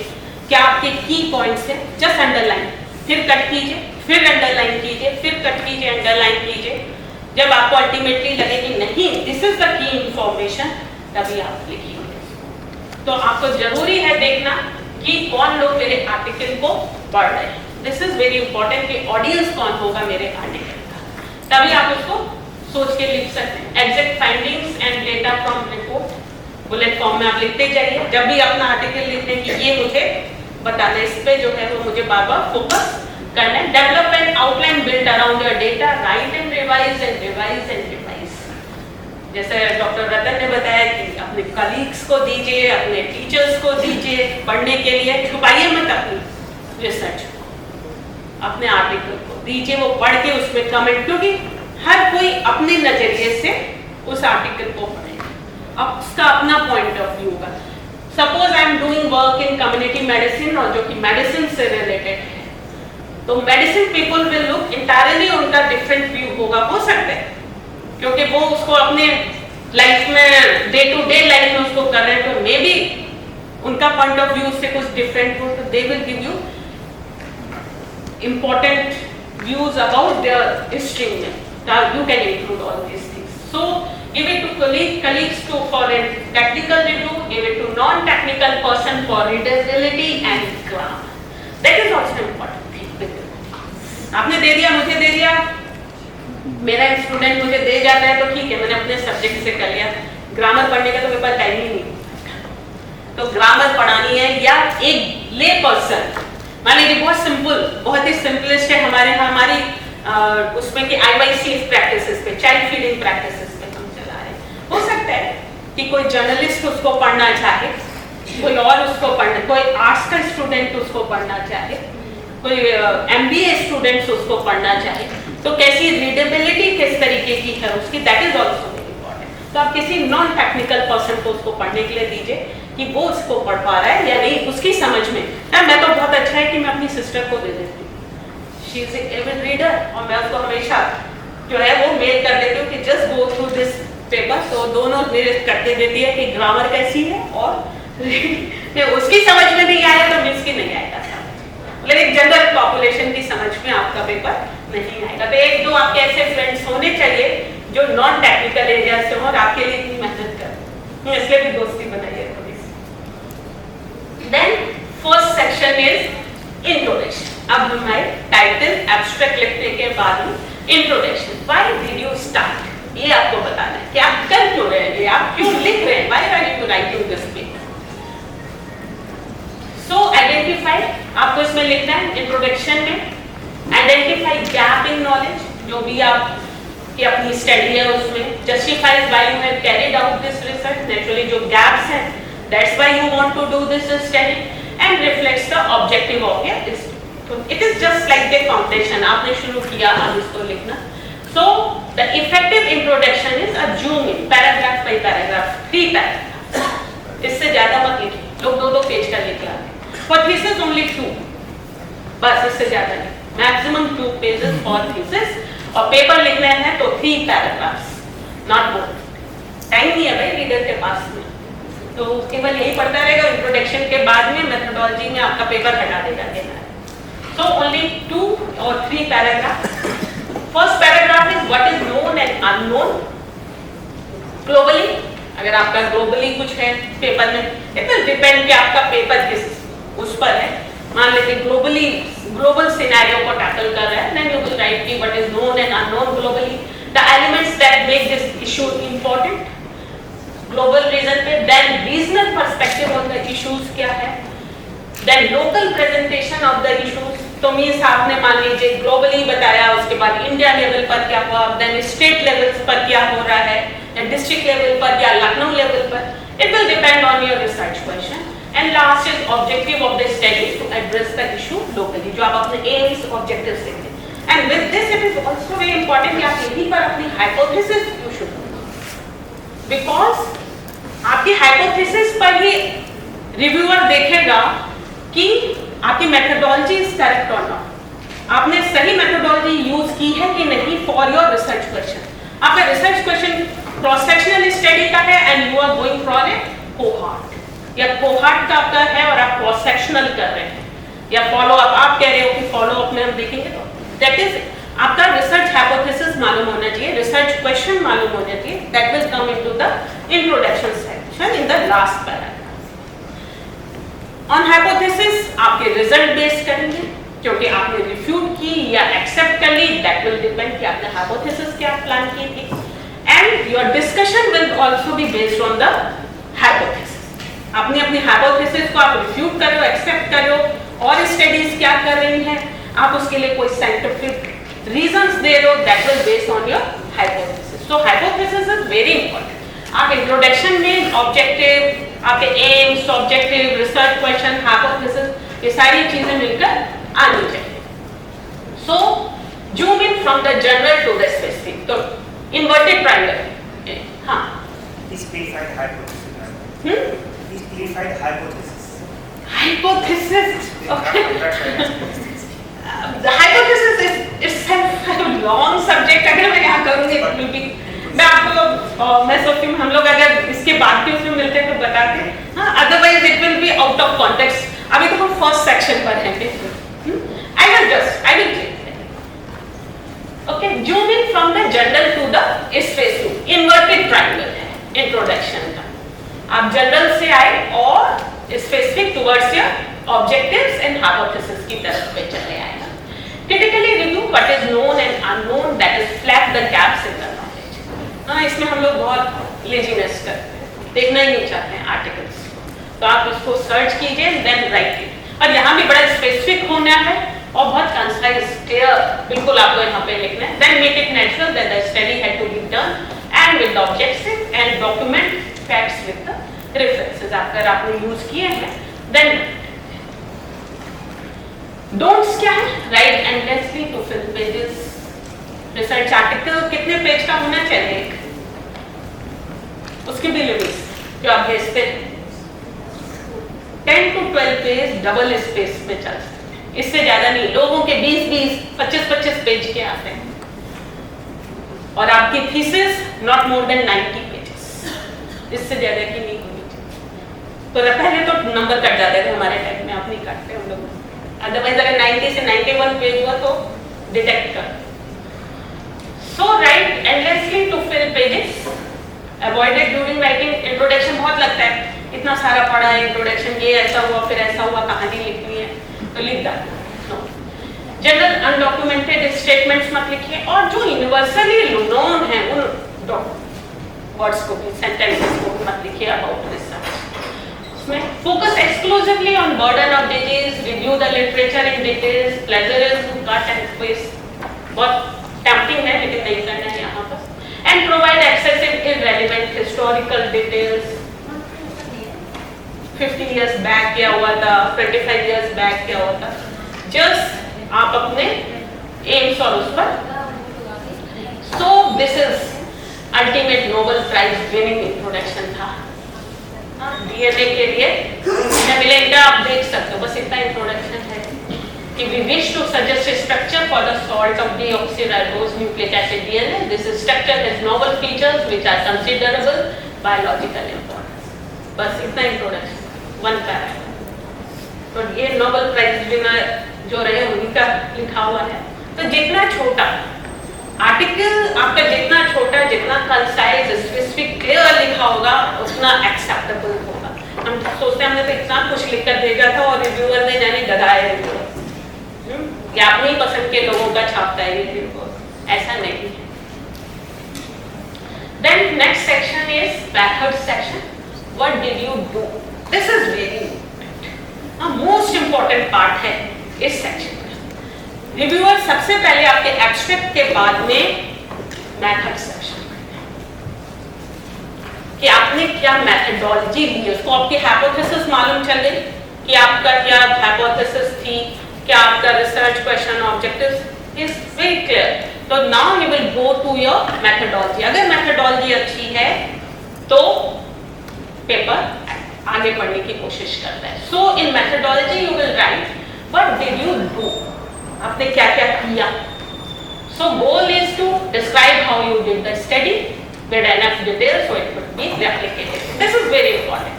क्या आपके की पॉइंट्स हैं, जस्ट अंडरलाइन, फिर कट कीजिए, फिर अंडरलाइन कीजिए, फिर कट कीजिए, अंडरलाइन कीजिए, जब आपको अल्टीमेटली लगे कि नहीं this is the key information, तभी आप लिखिए। तो आपको जरूरी है देखना कि कौन लोग मेरे आर्टिकल को पढ़ रहे हैं। दिस इज वेरी इंपॉर्टेंट कि ऑडियंस कौन होगा मेरे आर्टिकल का, तभी आप उसको सोच के लिख सकते हैं। Exact findings and data from report bullet form में आप लिखते जाइए। जब भी अपना आर्टिकल लिखने की ये मुझे बताना है, इस पे जो है वो मुझे बार बार फोकस करना है। Develop and outline build around your data, right and revise and revise and revise. जैसे डॉक्टर रतन ने बताया कि अपने कलीग्स को दीजिए, अपने टीचर्स को दीजिए पढ़ने के लिए, छुपाइए मत अपनी रिसर्च, अपने आर्टिकल को दीजिए, वो पढ़ के उसमें कमेंट, क्योंकि हर कोई अपने नजरिए से उस आर्टिकल को पढ़ेगा, अब उसका अपना पॉइंट ऑफ व्यू होगा। Suppose I am doing work in community medicine, और जो कि मेडिसिन से रिलेटेड है, तो medicine people will look entirely, उनका डिफरेंट व्यू होगा, हो सकता है क्योंकि वो उसको अपने लाइफ में डे टू डे लाइफ में उसको कर रहे हैं, तो मे बी उनका पॉइंट ऑफ व्यू से कुछ डिफरेंट हो, तो they will give you important views about their history. You can include all these things. So give it to colleagues for a technical review, give it to non-technical person for readability and grammar. That is also important thing. आपने दे दिया, मुझे दे दिया, मेरा student मुझे दे जाता है तो ठीक है, मैंने अपने सब्जेक्ट से कर लिया। ग्रामर पढ़ने का तो मेरे पास टाइम ही नहीं, तो ग्रामर पढ़ानी है या एक ले पर्सन, मान लीजिए बहुत सिंपल, बहुत ही सिंपलेस्ट है हमारी उसमें कि IYC प्रैक्टिसेस पे, चाइल्ड फीडिंग प्रैक्टिसेस पे हम चला रहे हैं। हो सकता है कि कोई जर्नलिस्ट उसको पढ़ना चाहे, कोई और उसको पढ़ना, कोई आर्ट्स का स्टूडेंट उसको पढ़ना चाहे, कोई MBA स्टूडेंट्स उसको पढ़ना चाहे, तो कैसी रीडेबिलिटी किस तरीके की है उसकी, that is also very important. तो आप किसी नॉन टेक्निकल पर्सन को उसको पढ़ने के लिए दीजिए कि वो उसको पढ़ पा रहा है या नहीं, उसकी समझ में। मैं तो बहुत अच्छा है कि मैं अपनी सिस्टर को दे देती हूँ, शी इज एविड रीडर, और मैं उसको हमेशा जो है वो मेल कर देती हूँ कि just go through this paper, तो दोनों मेरे करके देती है कि ग्रामर कैसी है, और उसकी समझ में नहीं आया तो मिस की नहीं आएगा, मतलब एक जनरल पॉपुलेशन की समझ में आपका पेपर नहीं आएगा। तो एक दो आपके ऐसे फ्रेंड्स होने चाहिए जो नॉन टेक्निकल एरिया से हो और आपके लिए इतनी मेहनत करें, इसलिए भी दोस्ती बनाइए थोड़ी सी। Then first section is introduction. अब हमारे टाइटल एब्स्ट्रैक्ट लिखने के बाद में introduction, why did you start, ये आपको बताना है कि आप कर क्यों रहे हैं, आप क्यों लिख रहे हैं, why are you writing this paper. So identify, आपको इसमें लिखना है इंट्रोडक्शन में, identify gap in knowledge, जो भी आप कि अपनी स्टडी है उसमें, justifies why you have carried out this research, naturally जो gaps हैं, that's why you want to do this study, and reflects the objective of your study. So it is just like the foundation, आपने शुरू किया, अब इसको लिखना। So the effective introduction is a zoom in, paragraph by paragraph, 3 paragraphs, इससे ज्यादा मत लिखिए, लोग 2-2 पेज का लिख लाते हैं। For thesis only 2, बस इससे ज्यादा नहीं, maximum 2 pages for thesis, और पेपर लिखना है तो 3 paragraphs, not more। टाइम नहीं है भाई रीडर के पास में, तो केवल यही पढ़ता रहेगा, इंट्रोडक्शन के बाद में मेथोडोलॉजी में आपका पेपर हटा देगा देना है। So only 2 or 3 paragraph. First paragraph is what is known and unknown globally. अगर आपका ग्लोबली कुछ है पेपर में, इट विल डिपेंड कि आपका पेपर किस उस पर है। मान लीजिए ग्लोबल सिनेरियो को टैकल कर रहा है, देन यू विल राइट कि what is known and unknown globally, the elements that make this issue important global region पे, then regional perspective on the issues क्या है, then local presentation of the issues. तो means आपने मान लीजिए globally बताया, उसके बाद इंडिया लेवल पर क्या हुआ, देन स्टेट लेवल पर क्या हो रहा है, या डिस्ट्रिक्ट लेवल पर या लखनऊ लेवल पर, it will depend on your research question. And last is objective of the study to address the issue locally, जो आप अपने एम्स ऑब्जेक्टिव्स लिखते हैं। And with this it is also very important कि आप यहीं पर अपनी हाइपोथेसिस यू शुड, बिकॉज आपकी हाइपोथेसिस पर ही रिव्यूअर देखेगा कि आपकी मेथोडोलॉजी इज करेक्ट और नॉट, आपने सही मेथोडोलॉजी यूज की है कि नहीं फॉर योर रिसर्च क्वेश्चन। आपका research question cross sectional study का है and you are going for a cohort, या कोहार्ट का आपका है और आप क्रॉस सेक्शनल कर रहे हैं, या फॉलो अप आप कह रहे हो कि फॉलो अप में हम देखेंगे, तो दैट इज आपका रिसर्च हाइपोथेसिस मालूम होना चाहिए, रिसर्च क्वेश्चन मालूम होना चाहिए, that will come into the introduction section in the last paragraph. On hypothesis आपके रिजल्ट बेस करेंगे, क्योंकि आपने रिफ्यूट की या एक्सेप्ट कर ली, दैट विल डिपेंड कि आपने हाइपोथेसिस क्या प्लान की थी, and your discussion will also be based on the hypothesis. आपने अपनी हाइपोथेसिस को आप रिफ्यूट करो, एक्सेप्ट करो, और स्टडीज क्या कर रही हैं, आप उसके लिए कोई साइंटिफिक रीजंस दे रहे हो, that will based on your hypothesis. So hypothesis is very important. आप इंट्रोडक्शन में ऑब्जेक्टिव, आपके aims, objective, research question, hypothesis, ये सारी चीजें मिलकर आनी चाहिए। So zoom in from the general to the specific. तो इन्वर्टेड ट्रायंगल, हाँ, This clarified hypothesis. This clarified hypothesis. Hypothesis. Okay. The hypothesis is itself a long subject. अगर मैं यहाँ करूँगी, मैं आपको मैं सोचती हूँ हम लोग अगर इसके बाद भी उसमें मिलते हैं तो बताते हैं, हाँ, otherwise it will be out of context. अभी तो हम फर्स्ट सेक्शन पर हैं। I will clear. Okay, zoom in from the general to the space to inverted triangle है इंट्रोडक्शन का। आप जनरल से आए और specific towards your objectives and hypothesis की तरफ पे चले आए। Critically review what is known and unknown, that is flag the gaps in the knowledge. हाँ, इसमें हम लोग बहुत लेजीनेस करते हैं, देखना ही नहीं चाहते हैं आर्टिकल्स को, तो आप उसको सर्च कीजिए, देन राइट इट। और यहाँ भी बड़ा स्पेसिफिक होना है और बहुत कंसाइज, क्लियर, बिल्कुल आपको यहाँ पे लिखना है। Then make it natural that the study had to be done and with the objective and document facts with the references अगर आपने यूज किए हैं। देन डोंट्स क्या है? Write endlessly to fill pages. Research article कितने page का होना चाहिए, उसकी भी लिमिट्स जो आप भेजते हैं 10 to 12 पेज डबल स्पेस में चल सकते हैं, इससे ज्यादा नहीं। लोगों के 20-20, 25-25 पेज के आते हैं, और आपकी thesis not more than 90 pages, इससे ज्यादा की नहीं होनी चाहिए। तो पहले तो नंबर कट जाते थे हमारे टाइम में, आप नहीं काटते हम लोग। अदरवाइज अगर 90 से 91 पेज हुआ तो डिटेक्ट कर। So write endlessly to fill pages, avoided during writing. Introduction बहुत लगता है, इतना सारा पढ़ा है इंट्रोडक्शन, ये ऐसा हुआ फिर ऐसा हुआ, कहानी लिखनी है तो लिख डालो। जनरल अनडॉक्यूमेंटेड स्टेटमेंट्स मत लिखिए, और जो यूनिवर्सली नोन है उन वर्ड्स को भी, सेंटेंसेस को भी मत लिखिए अबाउट रिसर्च। इसमें focus exclusively on burden of disease, review the literature in details, plagiarism, cut and paste, बहुत टेम्पटिंग है लेकिन नहीं करना है यहाँ पर। And provide excessive irrelevant historical details, 50 years back क्या हुआ था, 25 years बैक क्या हुआ था, जस्ट आप अपने एम्स और उस पर। So this is ultimate Nobel prize winning introduction था डीएनए के लिए। मिलेगा आप देख सकते हो, बस इतना इंट्रोडक्शन है कि we wish to suggest a structure for the salt of deoxyribose nucleic acid DNA. This structure has novel features which are considerable biological importance. बस इतना इंट्रोडक्शन, वन पैराग्राफ। तो ये नोबेल प्राइज विनर जो रहे उनका लिखा हुआ है। तो जितना छोटा आर्टिकल आपका, जितना छोटा, जितना कंसाइज, स्पेसिफिक, क्लियर लिखा होगा, उतना एक्सेप्टेबल होगा। हम सोचते हैं हमने तो इतना कुछ लिखकर भेजा था और रिव्यूअर ने जाने गधाए रिव्यूअर, या अपनी पसंद के लोगों का छापता है ये रिव्यूअर, ऐसा नहीं है। Then next section is method section. What did you do? This is very most important part है इस सेक्शन में। रिव्यूअर सबसे पहले आपके एब्स्ट्रैक्ट के बाद में मेथड सेक्शन कि आपने क्या मेथडोलॉजी ली है, उसको आपकी हाइपोथेसिस मालूम चल गई कि आपका क्या हाइपोथेसिस थी, क्या आपका research question objectives is very clear. तो now you will go to your methodology. अगर मेथडोलॉजी अच्छी है तो पेपर आगे बढ़ने की कोशिश करता है। So in methodology you will write what did you do, आपने क्या क्या किया। So goal is to describe how you did the study with enough details so it could be replicated. This is very important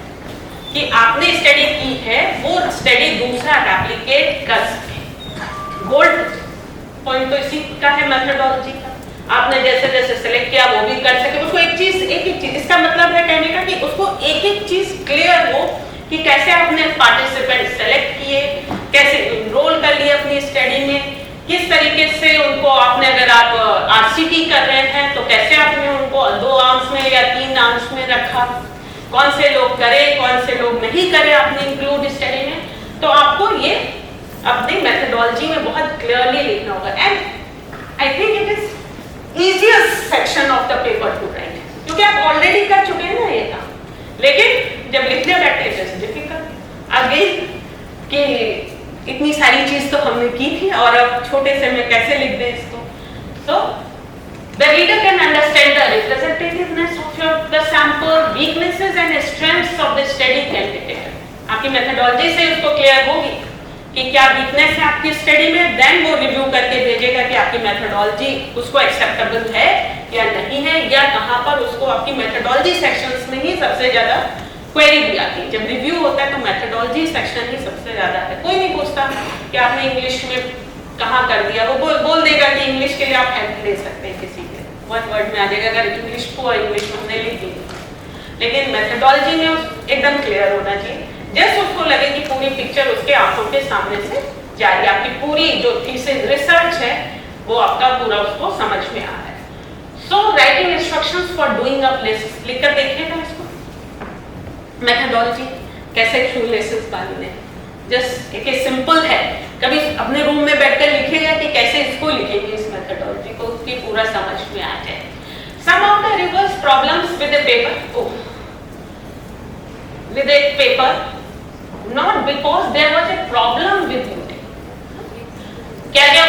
कि आपने study की है, वो study दूसरा रेप्लिकेट कर सके। गोल्ड पॉइंट तो इसी तरीका है मेथडोलॉजी का, आपने जैसे जैसे सेलेक्ट किया वो भी कर सके। उसको एक चीज इसका मतलब है कहने का कि उसको एक एक चीज क्लियर हो कि कैसे आपने पार्टिसिपेंट सेलेक्ट किए, कैसे इनरोल कर लिए अपनी स्टडी में, किस तरीके से उनको आपने, अगर आप आरसीटी कर रहे हैं तो कैसे आपने उनको 2 आर्म्स में या 3 आर्म्स में रखा, कौन से लोग करे कौन से लोग नहीं करे आपने इंक्लूड स्टडी में। तो आपको ये अपनी मेथडोलॉजी में बहुत क्लियरली लिखना होगा। And I think it is easiest section of the paper two right, क्योंकि आप ऑलरेडी कर चुके हैं ना ये काम, लेकिन जब लिखने बैठे इट इज डिफिकल्ट अगेन कि इतनी सारी चीज तो हमने की थी और अब छोटे से में कैसे लिख दें इसको। सो the reader can understand the representativeness of the sample, weaknesses and strengths of the study can be taken। आपकी मेथडोलॉजी से उसको क्लियर होगी कि क्या वीकनेस है आपकी स्टडी में, देन वो रिव्यू करके भेजेगा कि आपकी मेथडोलॉजी उसको एक्सेप्टेबल है या नहीं है, या कहां पर उसको आपकी मेथडोलॉजी सेक्शंस में ही सबसे ज्यादा क्वेरी भी आती है। जब रिव्यू होता है तो मेथडोलॉजी सेक्शन ही सबसे ज्यादा है। कोई नहीं पूछता कि आपने इंग्लिश में कहाँ कर दिया, वो बोल देगा कि इंग्लिश के लिए आप हेल्प ले सकते हैं किसी के, वर्ड में आ जाएगा अगर इंग्लिश को इंग्लिश में हमने लिख दी। लेकिन मेथडोलॉजी में एकदम क्लियर होना चाहिए, जैसे उसको लगे कि पूरी पिक्चर उसके आंखों के सामने से जा रही है, आपकी पूरी जो थीसिस रिसर्च है वो आपका पूरा उसको समझ में आ रहा है। So writing instructions for doing a places लिखकर देखिएगा इसको, मेथडोलॉजी कैसे शू लेसेस बांधने, जस्ट एक सिंपल है। कभी अपने रूम में बैठकर लिखिएगा कि कैसे इसको लिखेंगे इस मेथडोलॉजी को, उसकी पूरा समझ में आ जाए। Some of the reverse problems with the paper, with a paper not because there was a problem with it, क्या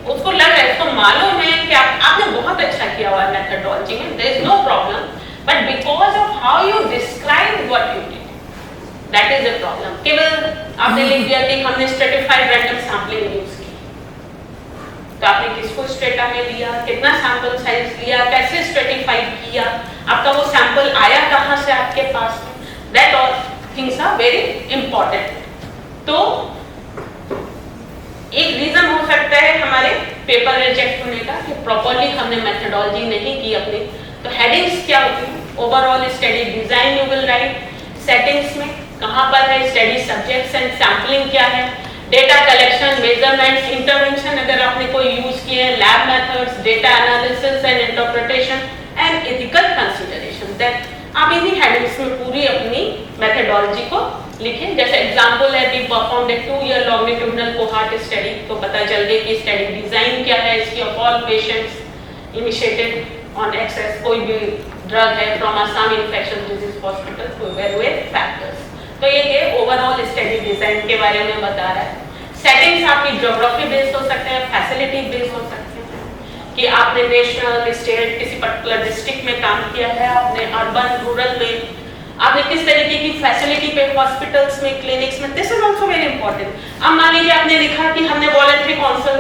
उसको लग रहा है, उसको मालूम है कि आपने बहुत अच्छा किया हुआ है मेथडोलॉजी में, there is no problem, but because of how you describe what you did, that is a problem। केवल आपने लिख दिया कि हमने स्ट्रेटिफाइड रैंडम सैंपलिंग यूज की, तो आपने किसको स्ट्रेटा में लिया, कितना सैंपल साइज लिया, कैसे स्ट्रेटिफाइड किया, आपका वो सैंपल आया कहां से आपके पास, that all things are very important। तो एक रीजन हो सकता है हमारे पेपर रिजेक्ट होने का कि प्रॉपर्ली हमने मेथडोलॉजी नहीं की अपनी। तो हेडिंग्स क्या होती है, overall study design you will right, settings में कहां पर है स्टडी सब्जेक्ट्स एंड सैंपलिंग क्या है, डेटा कलेक्शन, मेजरमेंट्स, इंटरवेंशन अगर आपने कोई यूज किए हैं, lab methods, data analysis and interpretation and ethical consideration. That आप इन्हीं हेडिंग्स में पूरी अपनी मेथडोलॉजी को लिखें। जैसे एग्जांपल है we performed a 2-year longitudinal cohort study, तो पता चल गया कि स्टडी डिजाइन क्या है इसकी, of all patients initiated on access कोई भी ड्रग है from Assam infection disease hospital to evaluate factors. तो ये ओवरऑल स्टडी डिजाइन के बारे में बता रहा है। सेटिंग्स आपकी ज्योग्राफी बेस्ड हो सकते हैं, फैसिलिटी बेस्ड हो सकते हैं कि आपने नेशनल स्टेट किसी पर्टिकुलर डिस्ट्रिक्ट में काम किया है, आपने अर्बन रूरल में, आपने किस तरीके की फैसिलिटी पे हॉस्पिटल्स में, क्लिनिक्स में, this is also very important. अब मान लीजिए आपने लिखा कि हमने वॉलंटरी काउंसिल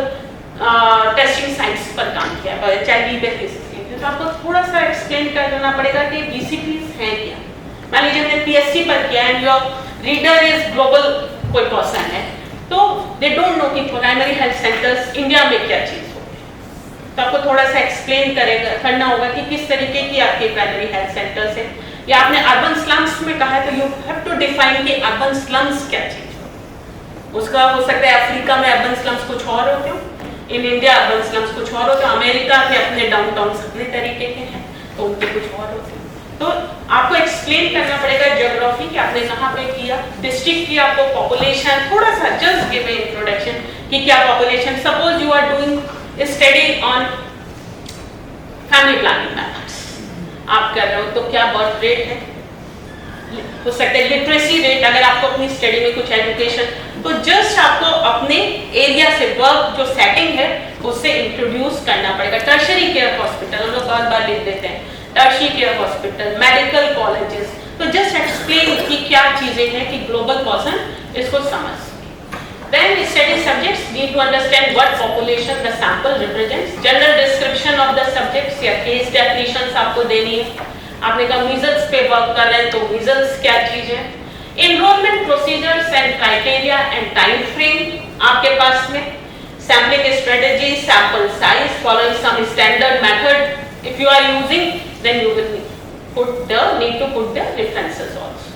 टेस्टिंग साइट्स पर काम किया है HIV पे केसेस के, तो आपको थोड़ा सा एक्सप्लेन करना पड़ेगा कि BCPs हैं क्या। मान लीजिए हमने PSC पर किया and your reader is global कोई पर्सन है, तो दे डोंट नो कि प्राइमरी हेल्थ सेंटर्स इंडिया में क्या चीज, तो आपको थोड़ा सा एक्सप्लेन करना होगा कि किस तरीके की आपकी प्राइमरी हेल्थ सेंटर्स है। या आपने अर्बन स्लम्स में कहा है तो यू हैव टू डिफाइन कि अर्बन स्लम्स क्या चीज है। उसका हो सकता है अफ्रीका में अर्बन स्लम्स कुछ और होते हो, इन इंडिया अर्बन स्लम्स कुछ और होते हो, अमेरिका के अपने डाउनटाउन अपने तरीके के हैं तो उनके कुछ और होते हैं। तो आपको एक्सप्लेन करना पड़ेगा ज्योग्राफी कि आपने कहाँ पे किया, डिस्ट्रिक्ट की आपको पॉपुलेशन, थोड़ा सा जस्ट गिव ए इंट्रोडक्शन कि क्या population, suppose you are doing study on family planning methods आप कर रहे हो, तो क्या बर्थ रेट है, हो सकता है लिटरेसी रेट, अगर आपको अपनी स्टडी में कुछ एजुकेशन, तो जस्ट आपको अपने एरिया से वर्क जो सेटिंग है उससे इंट्रोड्यूस करना पड़ेगा। टर्शियरी केयर हॉस्पिटल हम लोग बार बार लिख देते हैं, tertiary care hospital, medical colleges, तो जस्ट एक्सप्लेन कि क्या चीजें हैं कि ग्लोबल पर्सन इसको समझ। Then study subjects need to understand what population the sample represents, general description of the subjects या case definitions आपको देनी है। आपने कहा measles पे वर्क कर रहे हैं तो measles क्या चीज है, enrollment procedures and criteria and time frame आपके पास में, sampling strategy, sample size, following some standard method. If you are using, then you will need to put the references also.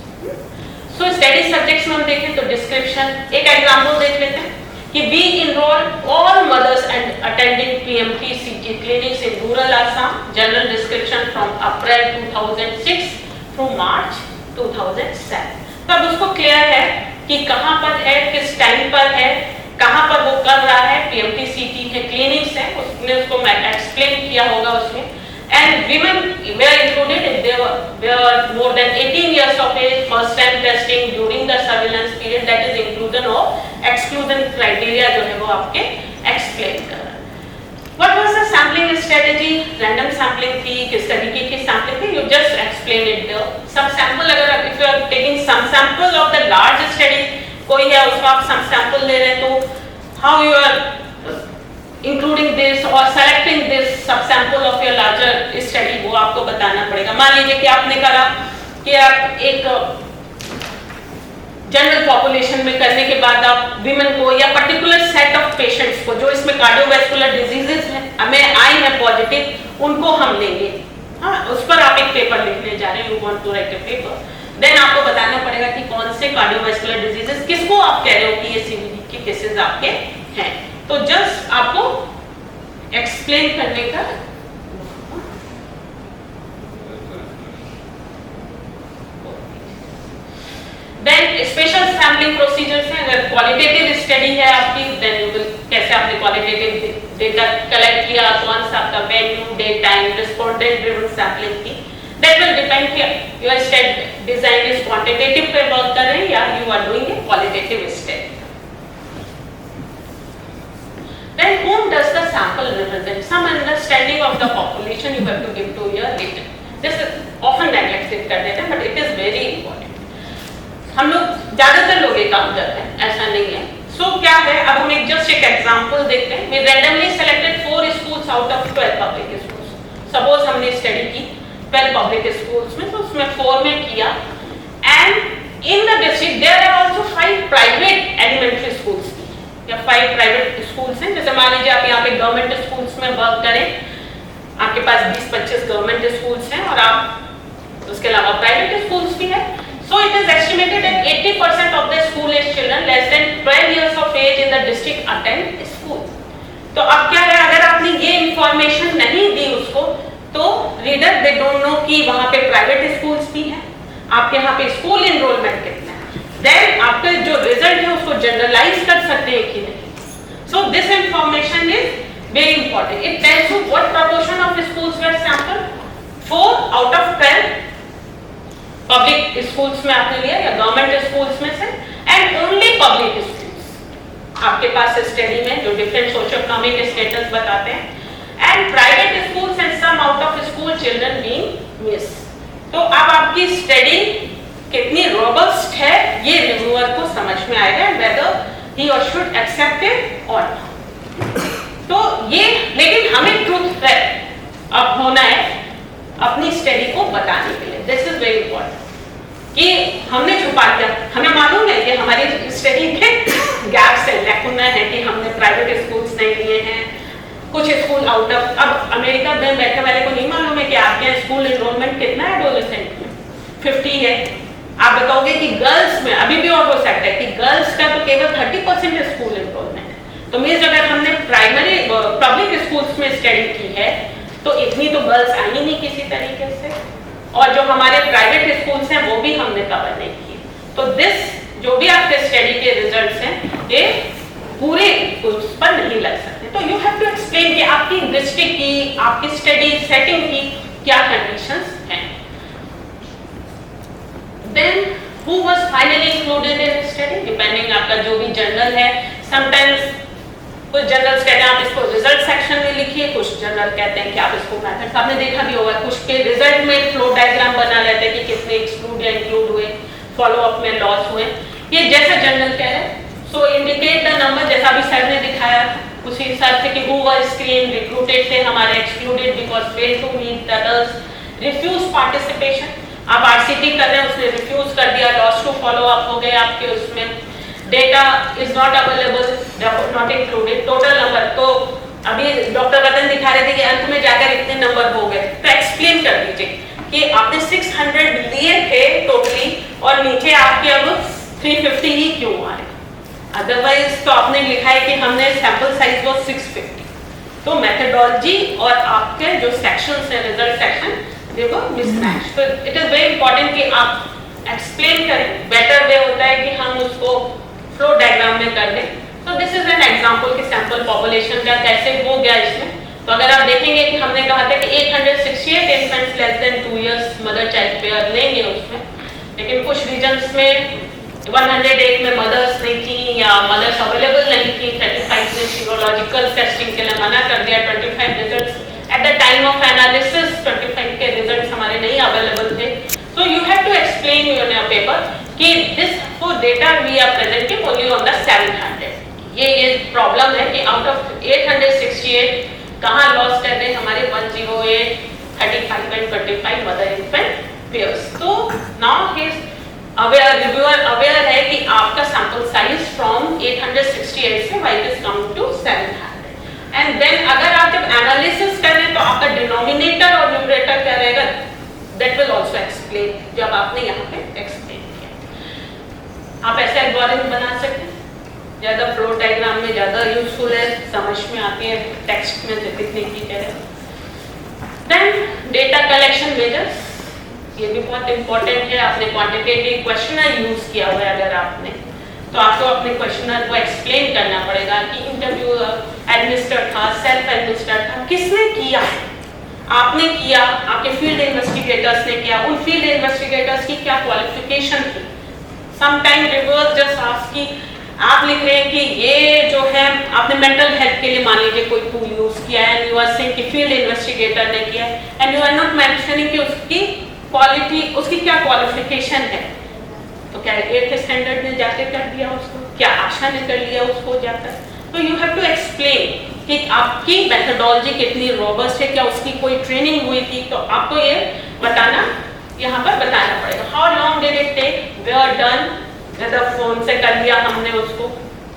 So study subjects में हम देखें तो description, एक example देख लेते हैं कि we enroll all mothers and attending PMT CT clinics in rural Assam. General description from April 2006 through March 2007. तो अब उसको क्लियर है कि कहाँ पर है, किस टाइम पर है, कहाँ पर वो कर रहा है, PMT CT के क्लिनिक्स है, उसने उसको एक्सप्लेन किया होगा उसमें. And women were included if they were more than 18 years of age, first time testing during the surveillance period, that is inclusion or exclusion criteria जो है वो आपके explain कर रहा है. What was the sampling strategy? Random sampling थी, किस तरीके की sampling थी? You just explain it there. Some sample अगर if you are taking some sample of the large study, कोई है उसको आप some sample ले रहे हैं तो how you are including this or selecting this subsample of your larger study वो आपको बताना पड़ेगा. मान लीजिए कि आपने करा कि आप एक जनरल पॉपुलेशन में करने के बाद आप विमेन को या पर्टिकुलर सेट ऑफ पेशेंट्स को जो इसमें कार्डियोवैस्कुलर डिजीजेस हैं हमें आई है पॉजिटिव, उनको हम लेंगे. हाँ, उस पर आप एक पेपर लिखने जा रहे हैं, you want to write a paper, then आपको बताना पड़ेगा कि कौन से कार्डियोवैस्कुलर डिजीजेस किसको आप कह रहे हो कि ये सीवीडी के केसेस आपके हैं. तो जस्ट आपको एक्सप्लेन करने का देन स्पेशल सैम्पलिंग प्रोसीजर्स हैं. अगर क्वालिटेटिव स्टडी है आपकी, देन यू विल कैसे आपने क्वालिटेटिव डेटा कलेक्ट किया, कौन सा आपका value, date, time, respondent driven sampling की, दैट विल डिपेंड कि your study design is quantitative पे वर्क कर रहे हैं या you are doing a qualitative study. Then whom does the sample represent? Some understanding of the population you have to give to your data. This is often neglected कर देते हैं, but it is very important. हम लोग ज़्यादातर लोग ये काम करते हैं, ऐसा नहीं है. So क्या है? अब हम एक just एक example देखते हैं. We randomly selected 4 schools out of 12 public schools. Suppose हमने study की 12 public schools में, तो उसमें 4 में किया. And in the district there are also 5 private elementary schools. या 5 प्राइवेट स्कूल्स हैं. जैसे मान लीजिए आप यहाँ पे गवर्नमेंट स्कूल्स में वर्क करें, आपके पास 20-25 गवर्नमेंट स्कूल्स हैं और आप उसके अलावा प्राइवेट स्कूल्स भी हैं. So it is estimated that 80% of the school age children less than 12 years of age in the district attend school. तो अब क्या है, अगर आपने ये इंफॉर्मेशन नहीं दी उसको तो रीडर दे डोंट नो कि वहाँ पे प्राइवेट स्कूल्स भी हैं, आपके यहाँ पे स्कूल इनरोलमेंट कितना है. देन आपका जो रिजल्ट है उसको जनरलाइज कर सकते हैं कि नहीं. So this information is very important. It tells you what proportion of schools were sample. 4 out of 12 public schools में आपने लिया या गवर्नमेंट स्कूल्स में से, एंड ओनली पब्लिक स्कूल्स आपके पास स्टडी में जो डिफरेंट सोशियो इकोनॉमिक स्टेटस बताते हैं, and private schools and some out of school children being miss. तो अब आपकी स्टडी कितनी रोबस्ट है ये रिव्यूअर को समझ में आएगा, whether he or should accept it or not. तो ये लेकिन हमें ट्रूथ है अब होना है अपनी स्टडी को बताने के लिए. दिस इज वेरी इंपॉर्टेंट कि हमने छुपा दिया. हमें मालूम है कि हमारी स्टडी के गैप्स है, लैकुना है कि हमने प्राइवेट स्कूल्स नहीं लिए हैं, कुछ स्कूल आउट ऑफ. अब अमेरिका में बैठने वाले को नहीं मालूम है कि आपके यहाँ स्कूल एनरोलमेंट कितना है एडोलेसेंट में, 50 है. आप बताओगे कि गर्ल्स में अभी भी और हो सकता है कि गर्ल्स का तो केवल 30% स्कूल एनरोलमेंट है. तो मीन्स अगर हमने प्राइमरी पब्लिक स्कूल्स में स्टडी की है तो इतनी तो गर्ल्स आई नहीं किसी तरीके से, और जो हमारे प्राइवेट स्कूल्स हैं वो भी हमने कवर नहीं किए. तो दिस जो भी आपके स्टडी के रिजल्ट्स हैं ये पूरे उस पर नहीं लग सकते. तो यू हैव टू एक्सप्लेन कि आपकी डिस्ट्रिक्ट की, आपकी स्टडी सेटिंग की क्या कंडीशंस हैं. Then who was finally included in study? Depending आपका जो भी जर्नल है, sometimes कुछ जर्नल्स कहते हैं आप इसको रिजल्ट सेक्शन में लिखिए, कुछ जर्नल कहते हैं कि आप इसको मेथड्स, आपने देखा भी होगा कुछ के रिजल्ट में फ्लो डायग्राम बना लेते हैं कि कितने एक्सक्लूड या इंक्लूड हुए, फॉलो अप में लॉस हुए. ये जैसा जर्नल कह रहे हैं, सो इंडिकेट द नंबर, जैसा अभी सर ने दिखाया उसी हिसाब से कि who were screened, रिक्रूटेड थे हमारे, excluded because fail to meet the others, refuse participation. आप आरसीटी कर रहे हैं, उसने रिफ्यूज कर दिया, लॉस टू फॉलो अप हो गए आपके उसमें. Data is not available, not included. Total अभी डॉक्टर रतन दिखा रहे थे कि अंत में जाकर इतने नंबर हो गए, तो एक्सप्लेन कर दीजिए कि आपने 600 लिए थे टोटली और नीचे आपके अब 350 ही क्यों आए। अदरवाइज तो आपने लिखा है कि हमने सैंपल साइज वो 650। तो मेथडोलॉजी और आपके जो सेक्शंस है रिजल्ट सेक्शन देखो मिसमैच। तो इट इज वेरी इंपॉर्टेंट कि आप एक्सप्लेन करें। बेटर वे होता है कि हम उसको फ्लो डायग्राम में कर दें। तो दिस इज एन एग्जांपल कि सैंपल पॉपुलेशन का कैसे हो गया इसमें। तो अगर आप देखेंगे कि हमने कहा था कि 868 infants less than 2 years mother child pair लेंगे उसमें, लेकिन कुछ रीजन्स में 108 में मदर्स नहीं थी या मदर्स अवेलेबल नहीं थी। 35 ने सीरोलॉजिकल टेस्टिंग के लिए मना कर दिया। 25 results at the time of analysis 25 के रिजल्ट्स हमारे नहीं अवेलेबल थे। So you have to explain in your paper कि this for data we are presenting only on the 700। ये प्रॉब्लम है कि आउट ऑफ 868 कहाँ लॉस कर रहे हमारे 108, 35 एंड 25 मदर इन्फेंट पेयर्स। तो नाउ ही रिव्यूअर अवेयर है कि आपका सैंपल साइज फ्रॉम 868 से why is come to 700। And then अगर आप जब एनालिसिस करें तो आपका डिनोमिनेटर और न्यूमरेटर क्या रहेगा, दैट विल आल्सो एक्सप्लेन जब आपने यहाँ पे एक्सप्लेन किया। आप ऐसे एल्गोरिथम बना सकते हैं, ज़्यादा फ्लो डायग्राम में ज़्यादा यूजफुल है, समझ में आती है, टेक्स्ट में लिखने की तरह। देन डेटा कलेक्शन मेजर्स, ये भी बहुत इंपॉर्टेंट है। आपने क्वांटिटेटिव क्वेश्चनर यूज किया हुआ है अगर आपने, तो आपको अपने क्वेश्चनर को एक्सप्लेन करना पड़ेगा कि इंटरव्यू एडमिनिस्ट्रेट था, सेल्फ एडमिनिस्ट्रेट था, किसने किया, आपने किया, आपके फील्ड इन्वेस्टिगेटर्स ने किया, उन फील्ड इन्वेस्टिगेटर्स की क्या क्वालिफिकेशन थी। समटाइम रिवर्स जस्ट आस्क कि आप लिख रहे हैं कि ये जो है आपने मेंटल हेल्थ के लिए मान लीजिए कोई टूल यूज किया है, यू आर सेइंग कि फील्ड इन्वेस्टिगेटर ने किया है, and you are not mentioning कि उसकी क्वालिटी, उसकी क्या क्वालिफिकेशन है। तो क्या 8th स्टैंडर्ड में जाके कर दिया उसको, क्या आशा ने कर लिया उसको जाकर। तो यू हैव टू एक्सप्लेन कि आपकी मेथडोलॉजी कितनी रोबस्ट है, क्या उसकी कोई ट्रेनिंग हुई थी, तो आपको ये बताना, यहाँ पर बताना पड़ेगा। How long did it take, where done, whether phone से कर लिया हमने उसको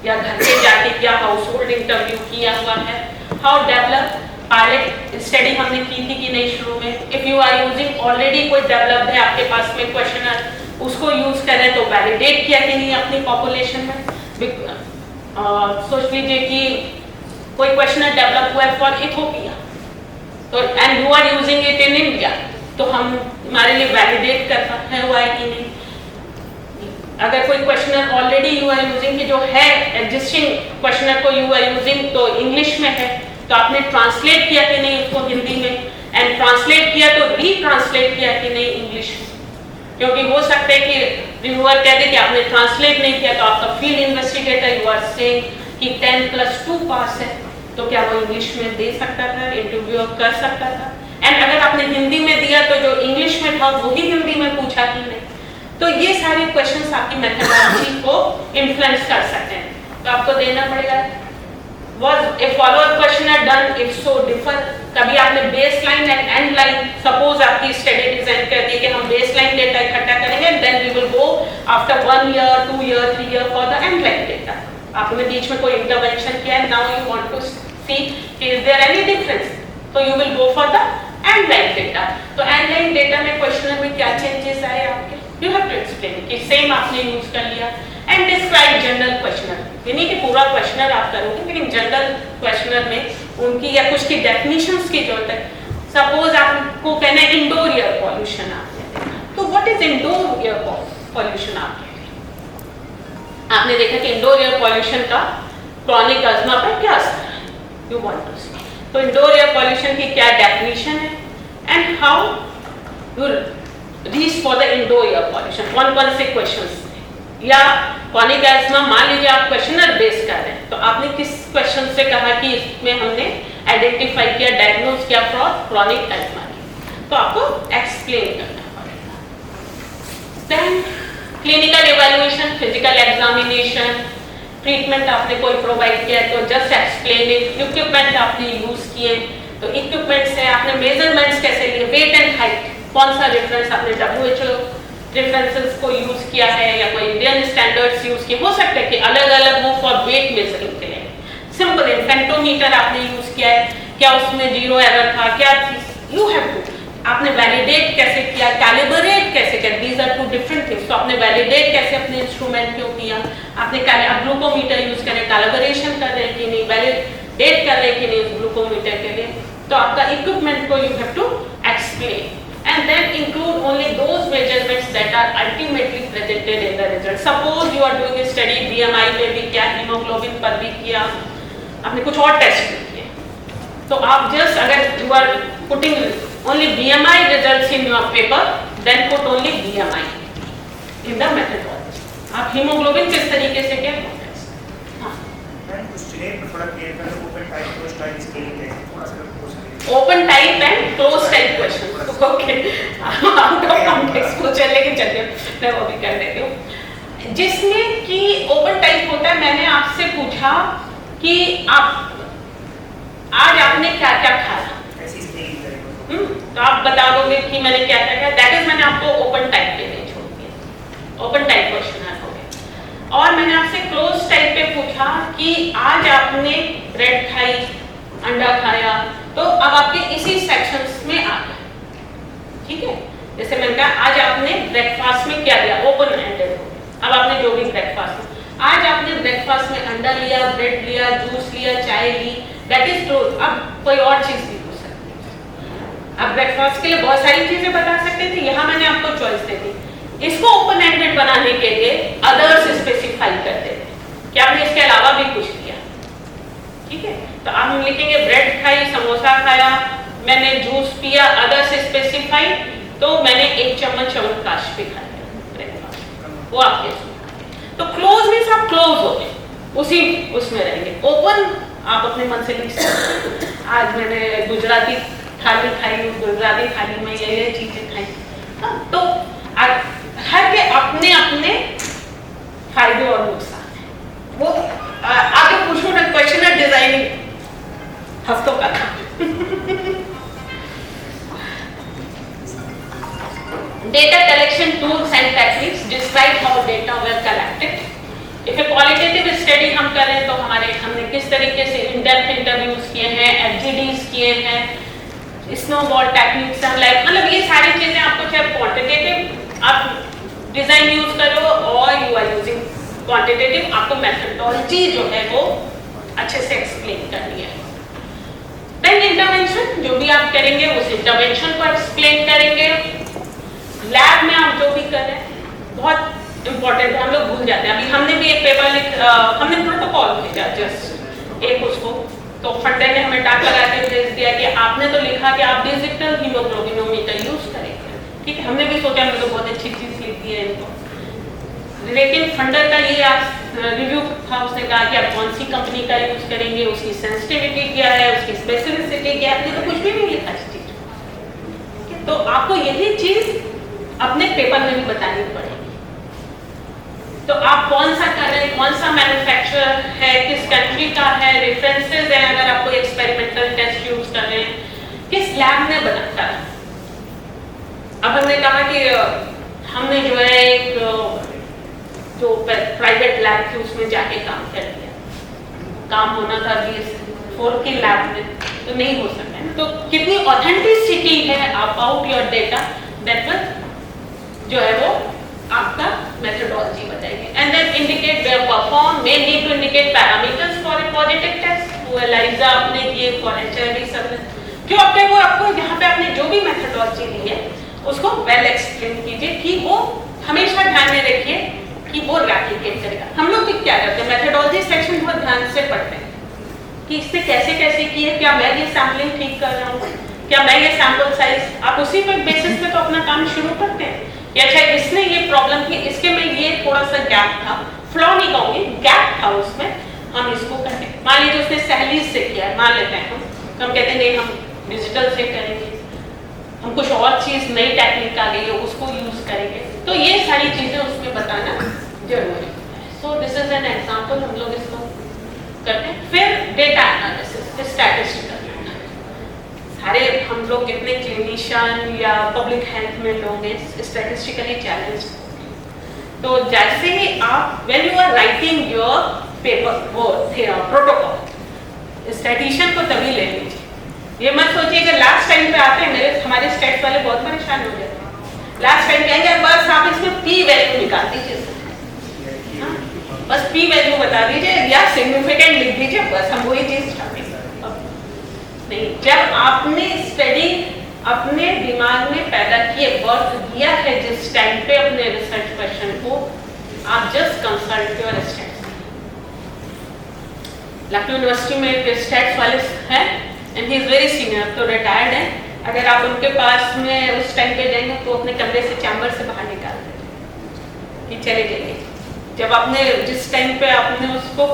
या घर पे जाके किया, हाउस होल्ड इंटरव्यू किया हुआ है, हाउ डेवलप पायलट स्टडी हमने की थी कि नहीं शुरू में। If you are using already कोई डेवलप्ड है आपके पास में क्वेश्चनर, उसको यूज करें तो वैलिडेट किया कि नहीं अपनी पॉपुलेशन में। सोच लीजिए कि कोई क्वेश्चनर डेवलप हुआ है फॉर इथोपिया, तो and you are using it in India, तो हम हमारे लिए वैलिडेट करता है हुआ है कि नहीं। अगर कोई questionnaire already you are using कि जो है एग्जिस्टिंग क्वेश्चनर को यू आर यूजिंग तो इंग्लिश में है, तो आपने ट्रांसलेट किया कि नहीं उसको हिंदी में, एंड ट्रांसलेट किया तो रीट्रांसलेट किया कि नहीं इंग्लिश में। क्योंकि हो सकता है कि रिव्यूअर कह दे कि आपने ट्रांसलेट नहीं किया, तो आपका field investigator you are saying कि 10+2 पास है, तो क्या वो इंग्लिश में दे सकता था, इंटरव्यू कर सकता था। एंड अगर आपने हिंदी में दिया तो जो इंग्लिश में था वही हिंदी में पूछा कि नहीं। तो ये सारे क्वेश्चंस आपकी मेथडोलॉजी को इन्फ्लुएंस कर सकते हैं, तो आपको देना पड़ेगा। Was a follow-up questionnaire done? If so, differ. कभी आपने baseline and end line, suppose आपकी स्टडी डिजाइन कर दी कि हम बेसलाइन डेटा इकट्ठा करेंगे, then we will go after 1 year, 2 year, 3 year for the end line data. आपने बीच में कोई इंटरवेंशन किया है, now you want to see कि इज देयर एनी डिफरेंस, तो you will go for the end line data. तो end line data में क्वेश्चनर में क्या चेंजेस आए आपके, यू हैव टू एक्सप्लेन कि सेम आपने यूज कर लिया। एंड डिस्क्राइब जनरल क्वेश्चनर, यानी कि पूरा क्वेश्चनर आप करोगे, लेकिन जनरल क्वेश्चनर में उनकी या कुछ की डेफिनेशंस की जरूरत है। सपोज आपको कहना है इंडोर एयर पॉल्यूशन, आपने तो what is indoor air pollution आपने देखा कि इंडोर एयर पॉल्यूशन का क्रॉनिक अस्थमा पर क्या असर है, यू वांट टू सी। तो इंडोर एयर पॉल्यूशन की क्या डेफिनेशन है and how you reach for the indoor air pollution, कौन से क्वेश्चंस। या क्रॉनिक अस्थमा, मान लीजिए आप क्वेश्चनर बेस कर रहे हैं, तो आपने किस क्वेश्चन से कहा कि इसमें हमने आइडेंटिफाई किया, डायग्नोज किया फॉर क्रॉनिक अस्थमा, तो आपको एक्सप्लेन करना पड़ेगा। Then clinical evaluation, physical examination, treatment आपने कोई प्रोवाइड किया तो जस्ट एक्सप्लेन इट। इक्विपमेंट आपने यूज किए, तो इक्विपमेंट से आपने मेजरमेंट्स कैसे लिए, वेट एंड हाइट, कौन सा रेफरेंस आपने WHO रेफरेंसेस को यूज किया है या कोई इंडियन स्टैंडर्ड्स यूज किए, हो सकता है कि अलग अलग हो फॉर वेट मेजरिंग के लिए। सिंपल इनफेक्शन पेंटोमीटर आपने यूज किया है, क्या उसमें जीरो एरर था, क्या यू हैव टू, आपने वैलिडेट कैसे किया, कैलिब्रेट कैसे किया, these are two different things. तो आपने वैलिडेट कैसे अपने इंस्ट्रूमेंट को किया, आपने ग्लूकोमीटर यूज करें, कैलिब्रेशन कर रहे हैं कि नहीं, वैलिडेट कर रहे हैं कि नहीं उस ग्लूकोमीटर के लिए, तो आपका इक्विपमेंट को you have to explain and then include only those measurements that are ultimately presented in the result. Suppose you are doing a study BMI पे भी किया, hemoglobin पर भी किया, आपने कुछ और टेस्ट भी किए, तो आप just अगर you are putting only BMI results in your paper, then put only BMI in the methodology. आप hemoglobin किस तरीके से क्या open type and close type question, okay, out of context question, लेकिन चलिए मैं वो भी कर देती हूँ। जिसमें कि ओपन टाइप होता है, मैंने आपसे पूछा कि आप आज आपने क्या क्या खाया, तो आप बता दोगे कि मैंने क्या क्या खाया, दैट इज मैंने आपको ओपन टाइप पे नहीं छोड़ दिया, ओपन टाइप क्वेश्चन हो गया। और मैंने आपसे क्लोज टाइप पे पूछा कि आज आपने ब्रेड खाई, अंडा खाया, तो अब आपके इसी सेक्शंस में आ गए, ठीक है। जैसे मैंने कहा आज आपने ब्रेकफास्ट में क्या लिया, ओपन एंडेड हो, अब आपने जो भी ब्रेकफास्ट में, आज आपने ब्रेकफास्ट में अंडा लिया, ब्रेड लिया, जूस लिया, चाय ली, दैट इज क्लोज। अब कोई और चीज भी हो सकती है, आप ब्रेकफास्ट के लिए बहुत सारी चीजें बता सकते थे, यहाँ मैंने आपको चॉइस दे दी। इसको ओपन एंडेड बनाने के लिए अदर्स स्पेसिफाई करते थे कि आपने इसके अलावा भी कुछ लिया, ठीक है। तो आप हम लिखेंगे ब्रेड खाई, समोसा खाया, मैंने जूस पिया, अदर्स स्पेसिफाई, तो मैंने 1 चम्मच च्यवनप्राश भी खाया ब्रेकफास्ट, वो आपके इसमें। तो क्लोज मींस आप क्लोज हो गए, उसी उसमें रहेंगे। ओपन आप अपने मन से लिख सकते हैं, आज मैंने गुजराती थाली खाई, गुजराती थाली में ये चीजें खाई, तो हर के अपने अपने फायदे और नुकसान है। वो आगे पूछो ना, क्वेश्चन है डिजाइनिंग हफ्तों का था। Data collection tools and techniques describe how data were collected. If a qualitative study हम करें तो हमने किस तरीके से in-depth interviews किए हैं, FGDs किए हैं, snowball techniques, मतलब ये सारी चीजें आपको चाहे quantitative आप डिजाइन यूज करो और you are using quantitative, आपको methodology जो है वो अच्छे से एक्सप्लेन करनी है। देन इंटरवेंशन, जो भी आप करेंगे उस इंटरवेंशन को एक्सप्लेन करेंगे। लैब में आप जो भी कर रहे हैं बहुत इंपॉर्टेंट है, हम लोग भूल जाते हैं। अभी हमने भी एक पेपर हमने प्रोटोकॉल भेजा जस्ट एक उसको, तो फंडर ने हमें टाक लगा के भेज दिया कि आपने तो लिखा कि आप डिजिटल हीमोग्लोबिनोमीटर यूज करेंगे, ठीक है। हमने भी सोचा हमने तो बहुत अच्छी चीज लिख दी है इनको, लेकिन फंडर का ये रिव्यू था, उसने कहा कि आप कौन सी कंपनी का यूज करेंगे, उसकी सेंसिटिविटी क्या है, उसकी स्पेसिफिसिटी क्या है, आपने तो कुछ भी नहीं लिखा इस चीज। तो आपको यही चीज अपने पेपर में भी बतानी पड़ेगी। तो आप कौन सा कर रहे हैं, कौन सा मैन्युफैक्चरर है, किस कंट्री का है, रेफरेंसेस है, अगर आप कोई एक्सपेरिमेंटल टेस्ट यूज कर रहे हैं, किस लैब ने बनाता है। अब हमने कहा कि हमने जो है एक जो प्राइवेट लैब थी उसमें जाके काम कर लिया, काम होना था BS4 की लैब में, तो नहीं हो सकता है। तो कितनी ऑथेंटिसिटी है about your data, that will जो है वो आपका मेथोडोलॉजी बताएगी। And then indicate where perform, may need to indicate parameters for a positive test, वो एलाइजा आपने दिए फॉर HIV सर्विस, जो आपके वो आपको यहाँ पे आपने जो भी मेथोडोलॉजी ली है उसको वेल एक्सप्लेन कीजिए, कि वो हमेशा ध्यान में रखिए कि वो रेप्लिकेट करेगा। हम लोग क्या करते हैं, मेथोडोलॉजी सेक्शन बहुत ध्यान से पढ़ते हैं कि इससे कैसे कैसे की है, क्या मैं ये सैम्पलिंग ठीक कर रहा हूँ, क्या मैं ये सैंपल साइज, आप उसी पर बेसिस पे तो अपना काम शुरू करते हैं कि अच्छा इसने ये प्रॉब्लम की, इसके में ये थोड़ा सा गैप था, फ्लॉ नहीं कहूँगी, गैप था उसमें, हम इसको करते हैं। मान लीजिए उसने सहलीज से किया है, मान लेते हैं हम कहते हैं नहीं हम डिजिटल से करेंगे, हम कुछ और चीज नई टेक्निक आ गई है उसको यूज करेंगे, तो ये सारी चीजें उसमें बताना जरूरी है। So this is an example, हम लोग इसको करते हैं। फिर डेटा एनालिसिस, स्टैटिस्टिकल, सारे हम लोग कितने क्लिनिशियन या पब्लिक हेल्थ में लोग हैं स्टैटिस्टिकली चैलेंज, तो जैसे ही आप when you are writing your paper वो प्रोटोकॉल, स्टैटिशियन को तभी ले लीजिए। ये मत सोचिए कि लास्ट टाइम पे आते हैं, हमारे स्टेट वाले बहुत परेशान हो जाते हैं। लास्ट टाइम कहेंगे बस आप इसमें पी वैल्यू निकाल दीजिए, बस पी वैल्यू बता दीजिए या सिग्निफिकेंट लिख दीजिए, बस हम वही चीज नहीं। जब आपने स्टडी अपने दिमाग में पैदा किए, वर्क दिया है जिस टाइम पे अपने रिसर्च क्वेश्चन को, आप just consult your stats. Lucknow university में एक स्टैट्स वाले हैं and he is very senior, तो रिटायर्ड है। अगर आप उनके पास में उस टाइम पे जाएंगे तो अपने कमरे से चैम्बर से बाहर निकाल देंगे कि चले जाइए। जब आपने जिस टाइम पे आपने उसको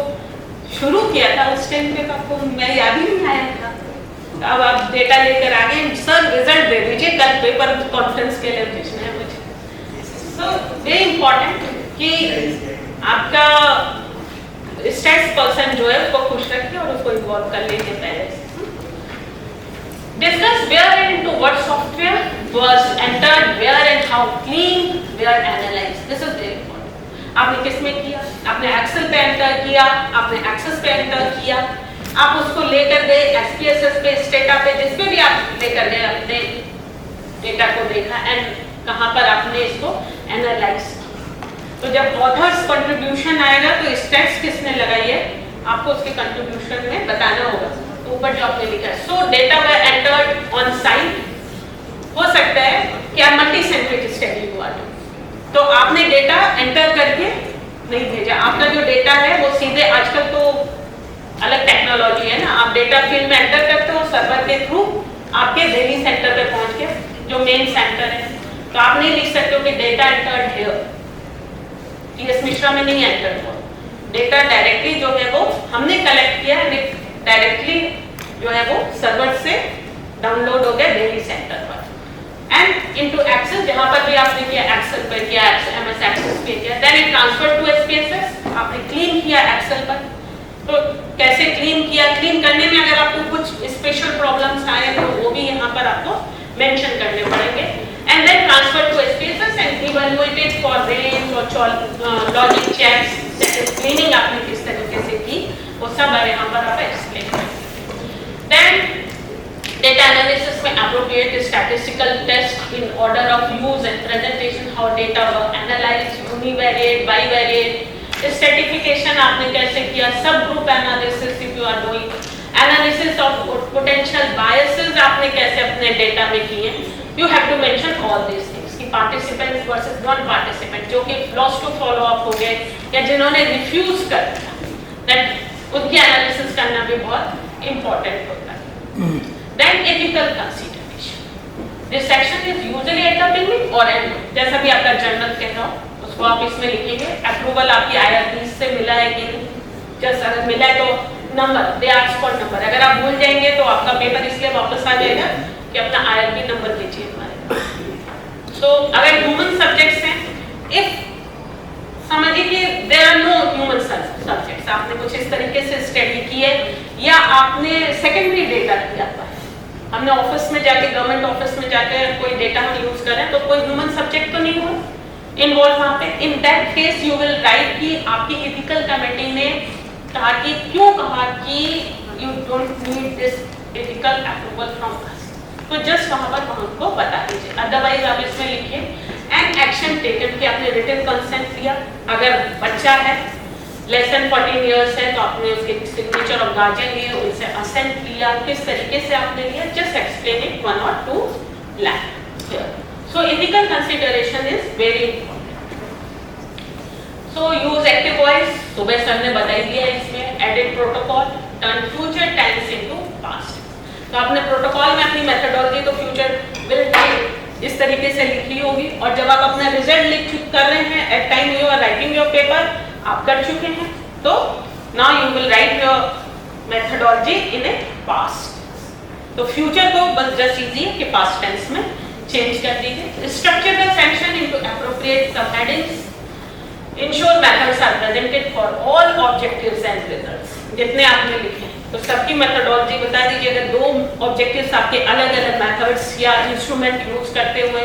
शुरू किया था उस टाइम पे आपको मैं याद ही नहीं आया था। अब आप डेटा लेकर आ गए, सर रिजल्ट दे दीजिए, कल पेपर कॉन्फ्रेंस के लिए भेजना है मुझे। सो वेरी इंपॉर्टेंट कि आपका स्टैट्स पर्सन जो है उसको खुश रखिए और उसको इन्वॉल्व कर लीजिए पहले से। Discuss where and into what software was entered, where and how clean, where analyzed. This is very important. आपने किस में किया? आपने एक्सेल पे एंटर किया, आपने एक्सेस पे एंटर किया, आप उसको लेकर गए SPSS पे, स्टेटा पे, जिस पे भी आप लेकर गए अपने डेटा को देखा एंड कहाँ पर आपने इसको एनालाइज। तो जब ऑथर्स कंट्रीब्यूशन आएगा तो स्टैट्स किसने लगाई है आपको उसके कंट्रीब्यूशन में बताना होगा। ऊपर जो आपने लिखा है, सो data were entered on site. हो सकता है कि आप मल्टी सेंट्रिक स्टडी हुआ तो आपने डेटा एंटर करके नहीं भेजा, आपका जो डेटा है वो सीधे, आजकल तो अलग टेक्नोलॉजी है ना, आप डेटा फील्ड में एंटर करते हो सर्वर के थ्रू आपके दिल्ली सेंटर पे पहुंच के, जो मेन सेंटर है। तो आप नहीं लिख सकते हो कि data entered here, TS Mishra में नहीं एंटर हुआ डेटा, डायरेक्टली जो है वो हमने कलेक्ट किया, डायरेक्टली जो है वो सर्वर से डाउनलोड हो गया दिल्ली सेंटर पर एंड इनटू एक्सेस, जहां पर भी आपने किया एक्सेल पर किया, MS एक्सेस पे किया, then it transfer to SPSS, आपने क्लीन किया एक्सेल पर। तो कैसे क्लीन किया, क्लीन करने में अगर आपको कुछ स्पेशल प्रॉब्लम्स आए तो वो भी यहाँ पर आपको मेंशन करने पड़ेंगे and then transfer to SPSS and evaluated for range और लॉजिक चेक्स, जैसे क्लीनिंग आपने किस तरीके से की वो सब यहाँ पर आप एक्सप्लेन करेंगे। देन डेटा एनालिसिस में appropriate statistical test in order of use and presentation, how data were analyzed, univariate, bivariate, stratification आपने कैसे किया, सब group analysis if you are doing, analysis of potential biases आपने कैसे अपने डेटा में किए। You have to mention all these things कि participants versus non participant, जो कि loss to follow up हो गए या जिन्होंने refuse कर दिया, that उनकी एनालिसिस करना भी बहुत important होता है। Then ethical consideration. This section is usually at the beginning or end. जैसा भी आपका जर्नल कह रहा हो उसको आप इसमें लिखेंगे। अप्रूवल आपकी IRBs से मिला है कि नहीं, जैसे अगर मिला है तो number, they ask for number. अगर आप भूल जाएंगे तो आपका पेपर इसलिए वापस आ जाएगा कि अपना IRB नंबर दीजिए हमारे। So अगर ह्यूमन सब्जेक्ट्स हैं, if समझिए कि there are no human subjects, आपने कुछ इस तरीके से स्टडी की है या आपने सेकेंडरी डेटा किया हुआ है, हमने ऑफिस में जाके, गवर्नमेंट ऑफिस में जाके कोई डेटा हम यूज कर रहे हैं तो कोई ह्यूमन सब्जेक्ट तो नहीं हो इन्वॉल्व वहाँ पे। In that case you will write कि आपकी एथिकल कमेटी ने कहा कि क्यों कहा कि you don't need this ethical approval from us, तो जस्ट वहाँ पर हमको बता दीजिए। अदरवाइज आप इसमें लिखिए एंड एक्शन टेकन कि आपने रिटन कंसेंट दिया, अगर बच्चा है लेस देन 14 इयर्स है तो आपने उसके सिग्नेचर ऑफ गार्जियन लिए, उनसे असेंट लिया, किस तरीके से आपने लिया, just explain it 1 or 2 line here. So ethical consideration is very important. So use active voice, सुबह सर ने बताई दिया इसमें, edit protocol, turn future tense into past. तो आपने प्रोटोकॉल में अपनी मेथोडोलॉजी तो फ्यूचर विल टेक इस तरीके से लिखी होगी और जब आप अपना रिजल्ट लिख कर रहे हैं at time you are writing your paper, आप कर चुके हैं, तो now you will write your methodology in a past. तो फ्यूचर को बस जस्ट इजी है कि पास्ट टेंस में चेंज कर दीजिए। Structure the section into appropriate subheadings, ensure methods are presented for all objectives and results. जितने आपने लिखे तो सबकी मेथोडोलॉजी बता दीजिए, अगर 2 ऑब्जेक्टिव्स आपके अलग अलग मेथड्स या इंस्ट्रूमेंट यूज करते हुए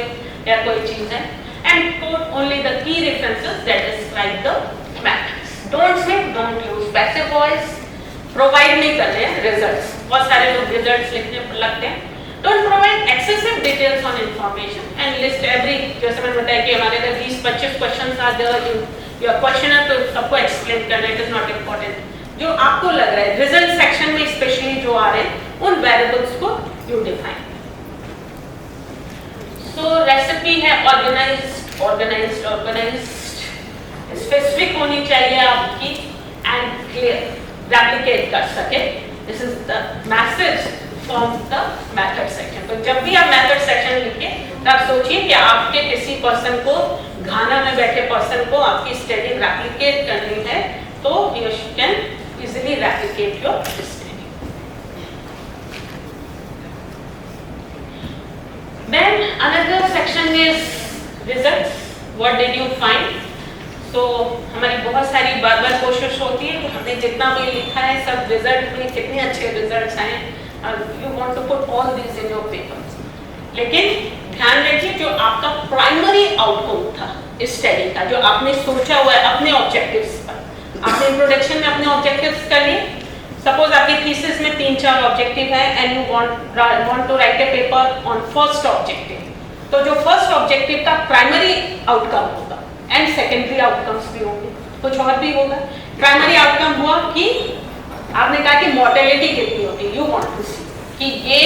या कोई चीज है, and quote only the key references that describe the methods. Don't say, don't use passive voice. Provide नहीं कर रहे हैं रिजल्ट्स। बहुत सारे लोग रिजल्ट्स लिखने लगते हैं। Don't provide excessive details on information and list every, जैसे मैंने बताया कि हमारे अगर 20-25 क्वेश्चंस आ जाए योर क्वेश्चनर, तो सबको एक्सप्लेन करना इट इज नॉट इम्पोर्टेंट। जो आपको लग रहा है रिजल्ट सेक्शन में स्पेशली जो आ रहे हैं उन वेरिएबल्स को यू डिफाइन। सो रेसिपी है ऑर्गेनाइज्ड ऑर्गेनाइज्ड ऑर्गेनाइज्ड, स्पेसिफिक होनी चाहिए आपकी एंड क्लियर, रेप्लिकेट कर सके। This is the message from the method section. तो जब भी आप मेथड सेक्शन लिखे तब सोचिए कि आपके किसी पर्सन को, घाना में बैठे पर्सन को आपकी स्टडी रेप्लिकेट करनी है, तो you can easily replicate your study. Then another section is results, what did you find. तो हमारी बहुत सारी बार बार कोशिश होती है कि हमने जितना भी लिखा है सब रिजल्ट में कितने अच्छे रिजल्ट्स आए, you want to put all this in your papers. लेकिन ध्यान रखिए जो आपका प्राइमरी आउटकम था इस स्टडी का, जो आपने सोचा हुआ है अपने ऑब्जेक्टिव्स पर, आपने इंट्रोडक्शन में अपने ऑब्जेक्टिव्स कर लिए। सपोज आपकी थीसिस में 3-4 ऑब्जेक्टिव है and you want to write a paper on first objective, तो जो फर्स्ट ऑब्जेक्टिव का प्राइमरी आउटकम होगा एंड सेकेंडरी आउटकम्स भी होंगे, कुछ और भी होगा। प्राइमरी आउटकम हुआ कि आपने कहा कि मॉर्टेलिटी कितनी होगी, यू वांट टू सी कि ये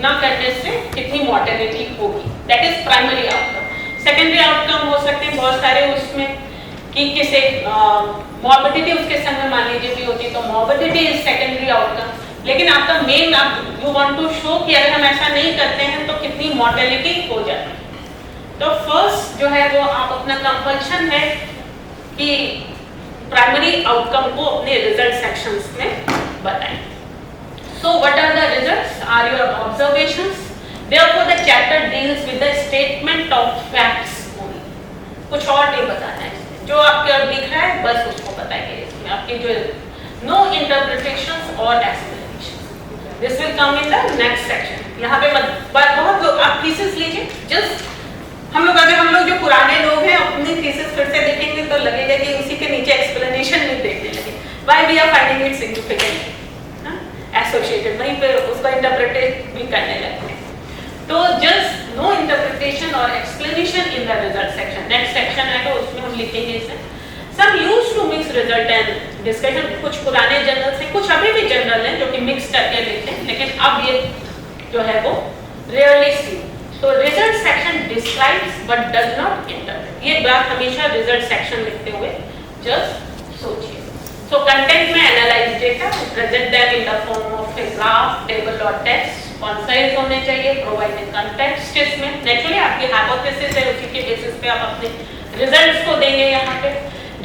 ना करने से कितनी मॉर्टेलिटी होगी, that is primary outcome. Secondary outcome हो सकते हैं बहुत सारे उसमें कि किसे मॉर्बिडिटी उसके संग में मान लीजिए भी होती, तो मॉर्बिडिटी इज सेकेंडरी आउटकम। लेकिन आपका मेन आप यू वांट टू शो कि अगर हम ऐसा नहीं करते हैं तो कितनी मॉर्टेलिटी हो जाती है। तो फर्स्ट जो है वो आप अपना कंपल्शन है कि प्राइमरी आउटकम को अपने रिजल्ट सेक्शंस में बताएं। So what are the results are your observations, therefore the chapter deals with the statement of facts only, कुछ और नहीं बताना है। जो आपके और दिख रहा है बस उसको बताइए। इसमें आपके जो नो इंटरप्रिटेशंस और explanations, this will come in the next section. यहाँ पे बहुत लोग आप थीसिस लीजिए, जस्ट हम लोग जो पुराने लोग हैं अपनी थीसिस फिर से देखेंगे तो लगेगा कि उसी के नीचे एक्सप्लेनेशन नहीं देखने लगे, why we are finding it significant associated, वहीं पे उसको इंटरप्रेट भी करने लगते हैं। तो जस्ट नो इंटरप्रिटेशन और explanation in the result section. Next section है तो उसमें हम लिखेंगे इसे। Some used to mix result and discussion, कुछ पुराने जर्नल्स हैं, कुछ अभी भी जर्नल हैं जो कि मिक्स करके लिखते हैं, लेकिन अब ये जो है वो रेयरली सी। तो result section describes but does not interpret, ये बात हमेशा रिजल्ट सेक्शन लिखते हुए जस्ट सोचिए। सो कंटेंट में analyse data, present them in the form of a graph, table और टेक्स्ट, कंसाइज होने चाहिए, प्रोवाइड ए कॉन्टेक्स्ट। इसमें नेचुरली आपकी हाइपोथेसिस है, उसी के बेसिस पे आप अपने रिजल्ट्स को देंगे। यहाँ पे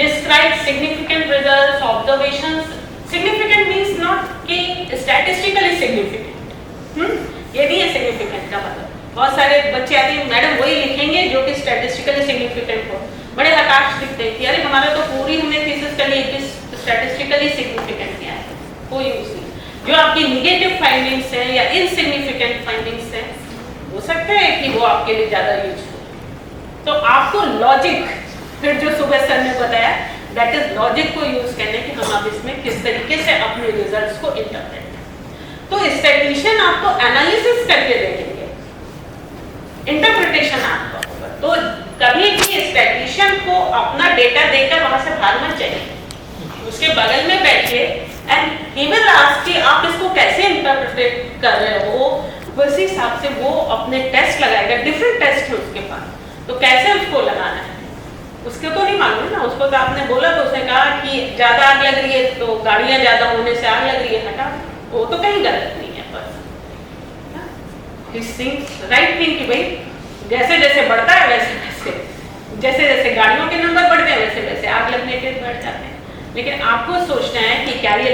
describe significant results, observations. Significant means not कि स्टैटिस्टिकली सिग्निफिकेंट, ये नहीं है सिग्निफिकेंट का मतलब। बहुत सारे बच्चे आते हैं मैडम वही लिखेंगे जो कि स्टैटिस्टिकली सिग्निफिकेंट हो, बड़े हताश दिखते हैं कि अरे हमारा तो पूरी हमने थीसिस कर ली कि स्टैटिस्टिकली सिग्निफिकेंट क्या है, कोई यूज नहीं। जो आपकी नेगेटिव फाइंडिंग्स हैं या इनसिग्निफिकेंट फाइंडिंग्स हैं, हो सकता है कि वो आपके लिए ज्यादा यूजफुल। तो आपको लॉजिक, फिर जो सुबह सर ने बताया, दैट इज लॉजिक को यूज करने कि हम अब इसमें किस तरीके से अपने रिजल्ट्स को इंटरप्रेट करें। तो स्टैटिस्टिशियन आपको एनालिसिस करके देखेंगे, इंटरप्रिटेशन आपका होगा। तो कभी भी स्टैटिस्टिशियन को अपना डेटा देकर वहां से भागना चाहिए, उसके बगल में बैठिए एंड ही विल आस्क कि आप इसको कैसे इंटरप्रेट कर रहे हो, उसी हिसाब से वो अपने टेस्ट लगाएगा। डिफरेंट टेस्ट है उसके पास, तो कैसे उसको लगाना है उसको तो नहीं मालूम ना। उसको तो आपने बोला तो उसने कहा कि ज्यादा आग लग रही है तो गाड़ियां ज्यादा होने से आग लग रही है, हटा, वो तो कहीं गलत नहीं है। बस राइट थिंग कि भाई जैसे जैसे बढ़ता है वैसे वैसे, जैसे जैसे गाड़ियों के नंबर बढ़ते हैं वैसे वैसे आग लगने के बढ़ जाते हैं। लेकिन आपको सोचना है कि क्या ये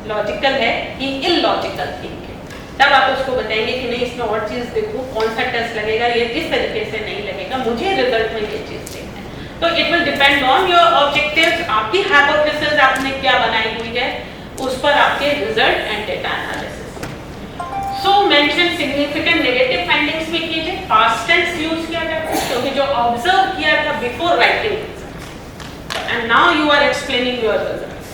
लॉजिकल है कि इलॉजिकल थिंग है, तब आप उसको बताएंगे कि नहीं इसमें और चीज देखो, कौन सा टेस्ट लगेगा, ये इस तरीके से नहीं लगेगा, मुझे रिजल्ट में ये चीज देखना है। तो it will depend on your objectives, आपकी हाइपोथेसिस आपने क्या बनाई हुई है, उस पर आपके result and data analysis. So mention significant negative findings भी कीजिए, पास्ट टेंस यूज किया जाता है क्योंकि जो ऑब्जर्व किया था before writing and now you are explaining your results,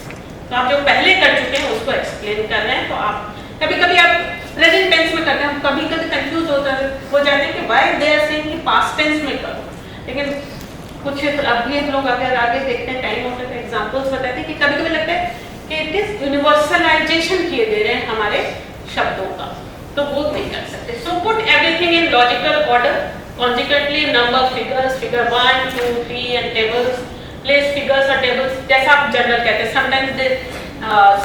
तो आप जो पहले कर चुके हैं उसको एक्सप्लेन कर रहे हैं। तो आप कभी कभी आप प्रेजेंट टेंस में करते हैं, कभी कभी कंफ्यूज हो जाते हैं कि व्हाई दे आर सेइंग कि पास्ट टेंस में करो, लेकिन कुछ अभी हम लोग अगर आगे देखते हैं टाइम होता है एग्जांपल्स बताते हैं कि कभी कभी लगता है कि इट इज यूनिवर्सलाइजेशन किए दे रहे हैं हमारे शब्दों का, तो वो नहीं कर सकते। So put everything in logical order, consequently number figures, figure 1, 2, 3 and tables, place figures or tables, जैसा आप जनरल कहते हैं। sometimes they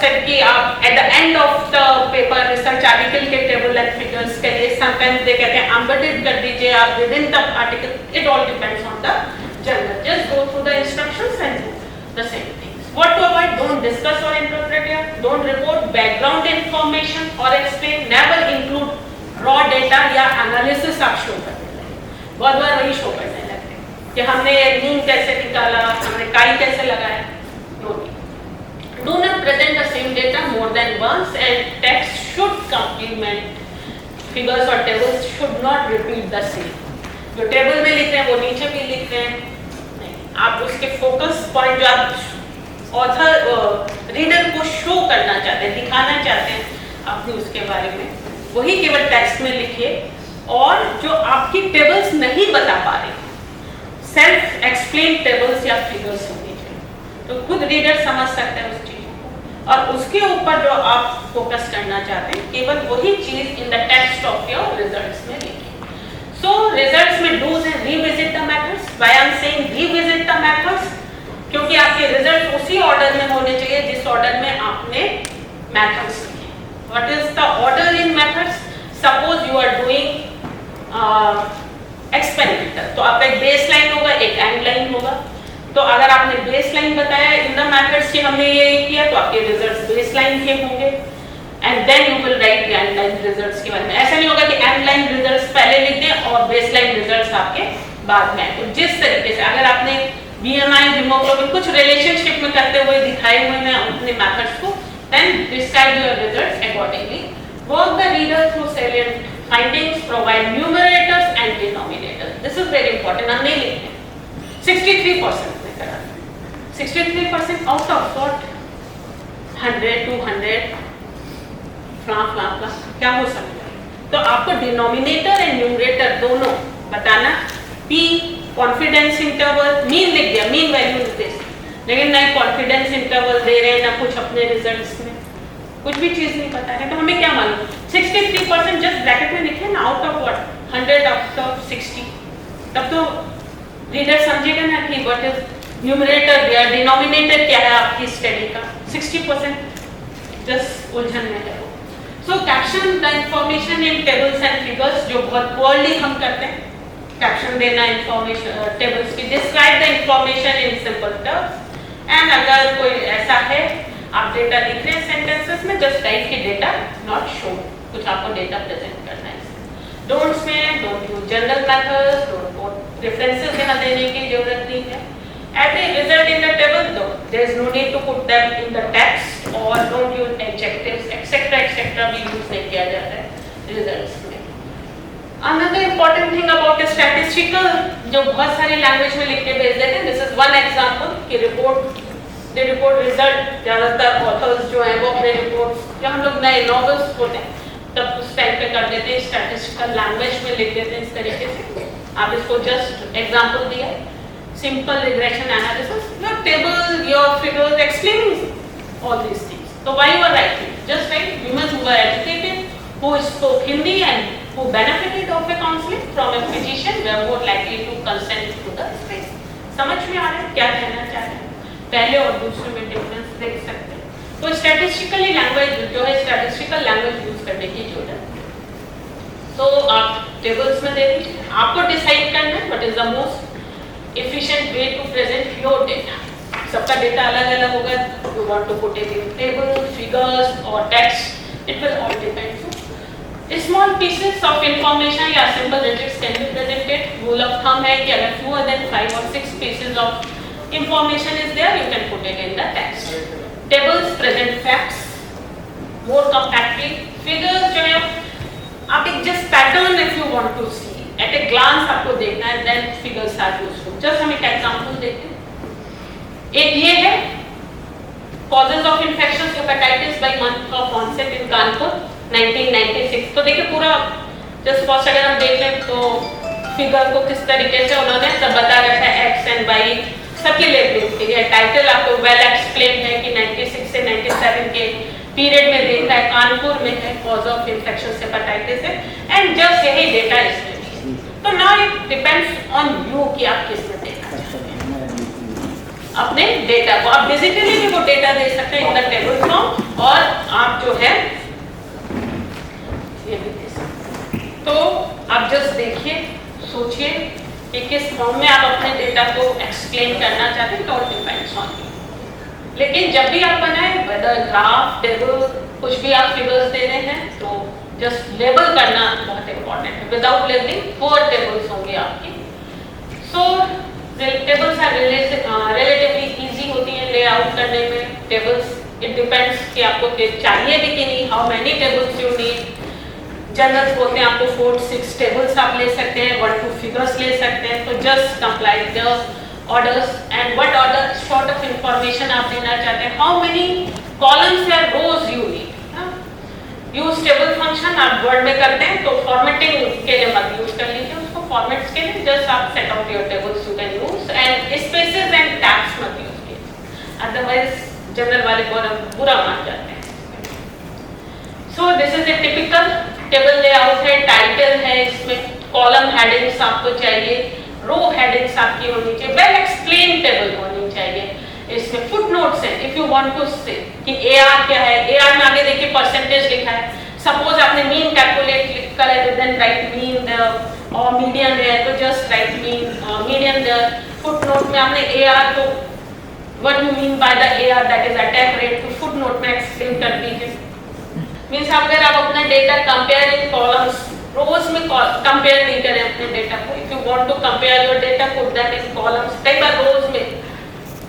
said कि आप at the end of the paper research article के table and figures के लिए sometimes they कहते हैं embedded कर दीजिए आप within the article, it all depends on the journal, just go through the instructions and do the same things. What to avoid? Don't discuss or interpret here, don't report background information or explain, never include raw data या analysis आप show करें। बहुत बार वही show करने लगते हैं कि हमने नीम कैसे निकाला, हमने काई कैसे लगाया। Do not present the same data more than once and text should complement figures or tables should not repeat the same. जो टेबल में लिख रहे हैं वो नीचे भी लिख रहे हैं नहीं, आप उसके फोकस पॉइंट जो आप ऑथर रीडर को शो करना चाहते हैं, दिखाना चाहते हैं अपनी उसके बारे में, वही केवल टेक्स्ट में लिखिए। और जो आपकी टेबल्स नहीं बता पा रहे, सेल्फ एक्सप्लेन टेबल्स या फिगर्स होनी चाहिए, तो खुद रीडर समझ सकते हैं उस चीज को, और उसके ऊपर जो आप फोकस करना चाहते हैं केवल वही चीज in the text of your results में लिखिए। सो रिजल्ट्स में does and revisit the methods. Why I am saying revisit the methods, क्योंकि आपके रिजल्ट उसी ऑर्डर में होने चाहिए जिस ऑर्डर में आपने मेथड्स लिखे। What is the order in methods? Suppose you are doing experimental, तो आपका एक बेस लाइन होगा, एक एंड लाइन होगा। तो अगर आपने बेस लाइन बताया इन द मेथड्स कि हमने ये किया, तो आपके रिजल्ट्स बेस लाइन के होंगे and then you will write end line results के बारे में। ऐसा नहीं होगा कि एंड लाइन रिजल्ट्स पहले लिख दें और बेस लाइन रिजल्ट्स आपके बाद में। तो जिस तरीके से अगर आपने BMI हीमोग्लोबिन कुछ रिलेशनशिप में करते हुए दिखाए हुए हैं अपने मेथड्स को, then describe your results accordingly. Work the reader through salient findings, provide numerators and denominators. This is very important. हम नहीं लिखते हैं। 63% ने करा, 63% out of what? 100, 200, क्या हो सकता है? तो आपको डिनोमिनेटर एंड न्यूमरेटर दोनों बताना। P कॉन्फिडेंस इंटरवल, मीन लिख दिया, मीन वैल्यू लिख दिया, लेकिन ना कॉन्फिडेंस इंटरवल दे रहे हैं ना कुछ अपने रिजल्ट्स में, कुछ भी चीज नहीं बता रहे, तो हमें क्या मालूम? 63% जस्ट ब्रैकेट में लिखे ना, out of what? 100 out of 60। तब तो रीडर समझेगा ना कि व्हाट इज न्यूमरेटर या डिनोमिनेटर क्या है आपकी स्टडी का। 60% जस्ट उलझन में है वो। So caption the information in tables and figures, जो बहुत पोअरली हम करते हैं, कैप्शन देना इंफॉर्मेशन टेबल्स की। Describe the information in simple terms, and अगर कोई ऐसा है आप डेटा लिख रहे हैं सेंटेंसेस में, just write key data not show, कुछ आपको डेटा प्रेजेंट करना है। डोंट्स में don't use general methods, don't references यहाँ देने की जरूरत नहीं है। Every result in the table, there is no need to put them in the text, और डोंट यूज एडजेक्टिव्स एक्सेट्रा भी यूज नहीं किया जाता है रिजल्ट्स में। Another important thing about a statistical, जो बहुत सारी लैंग्वेज में लिख के भेज देते हैं, दिस इज वन एग्जांपल कि रिपोर्ट रिजल्ट, ज्यादातर ऑथर्स जो हैं वो अपने रिपोर्ट्स, जब हम लोग नए नॉवेल्स होते हैं तब उस टाइम पे कर देते हैं, स्टैटिस्टिकल लैंग्वेज में लिख देते हैं इस तरीके से। आप इसको जस्ट एग्जांपल दिया, simple regression analysis, your table, your figures, explaining all these things. तो why you are writing, just write humans who are educated, who spoke Hindi and who benefited of a counseling from a physician were more likely to consent to the space. समझ में आ रहा है क्या कहना चाह रहे हैं? पहले और दूसरे में डिफरेंस देख सकते हैं। तो स्टैटिस्टिकली लैंग्वेज जो है, स्टैटिस्टिकल लैंग्वेज यूज करने की जरूरत है। तो आप टेबल्स में दे दीजिए, आपको डिसाइड करना है what is the most efficient way to present your data. सबका डेटा अलग अलग होगा, you want to put it in table, figures और text, it will all depend. Small pieces of information या simple digits can be presented. Rule of thumb है कि अगर fewer than 5 or 6 pieces of information is there, you can put it in the text. Tables present facts more compactly. Figures जो है आप एक just pattern if you want to see at a glance आपको देखना है, then figures are useful. Just हम एक example देखते हैं। एक ये है causes of infection hepatitis by month of onset in Kanpur 1996। तो देखिए पूरा जस्ट फर्स्ट अगर हम देख लें तो फिगर को किस तरीके से उन्होंने सब बता रखा है, एक्स एंड वाई सबके लेबलिंग के लिए। टाइटल आपको वेल एक्सप्लेन है कि 96 से 97 के पीरियड में देखा है, कानपुर में है, कॉज ऑफ इन्फेक्शन हेपेटाइटिस है, एंड जस्ट यही डेटा इसमें भी है। तो now it depends on you कि आप किस में देखना चाहते हैं अपने डेटा को। आप डिजिटली भी वो डेटा दे सकते हैं इन द टेबल फॉर्म, और आप जो है ये भी दे सकते हैं। तो आप जस्ट देखिए, सोचिए कि किस फॉर्म में आप अपने डेटा को एक्सप्लेन करना चाहते हैं। It all depends on you. लेकिन जब भी आप बनाए वेदर ग्राफ, टेबल, कुछ भी आप फिगर्स दे रहे हैं तो जस्ट लेबल करना बहुत इंपॉर्टेंट है। विदाउट लेबलिंग 4 टेबल्स होंगे आपकी। सो टेबल्स आर रिलेटिवली इजी होती हैं लेआउट करने में। टेबल्स इट डिपेंड्स कि आपको चाहिए भी कि नहीं, how many tables you need. Generals बोलते हैं आपको 4-6 टेबल्स आप ले सकते हैं, 1-2 फिगर्स ले सकते हैं। तो just comply the orders and what order sort of information आप देना चाहते हैं, how many columns या rows you need। use table function आप word में करते हैं तो formatting के लिए मत यूज कर लीजिए उसको, formats के लिए just आप set out your tables you can use, and spaces and tabs मत यूज कीजिए, otherwise जनरल वाले बुरा मान जाते हैं। so this is a typical table layout है, title है, इसमें column headings आपको चाहिए, रो हेडिंग्स आपकी होनी चाहिए, वेल एक्सप्लेन टेबल होनी चाहिए। इसमें फुटनोट्स हैं इफ यू वांट टू से कि एआर क्या है। एआर में आगे देखिए परसेंटेज लिखा है। सपोज आपने मीन कैलकुलेट करे देन राइट मीन देयर, और मीडियन है तो just write median there. Footnote में आपने एआर को what you mean by the AR that is attack rate, तो फुटनोट में एक्सप्लेन कर दीजिए। मींस अगर आप अपना data compare in columns, rows में कंपेयर नहीं करें अपने डेटा को। If you want to compare your data put that in columns. कई बार रोज में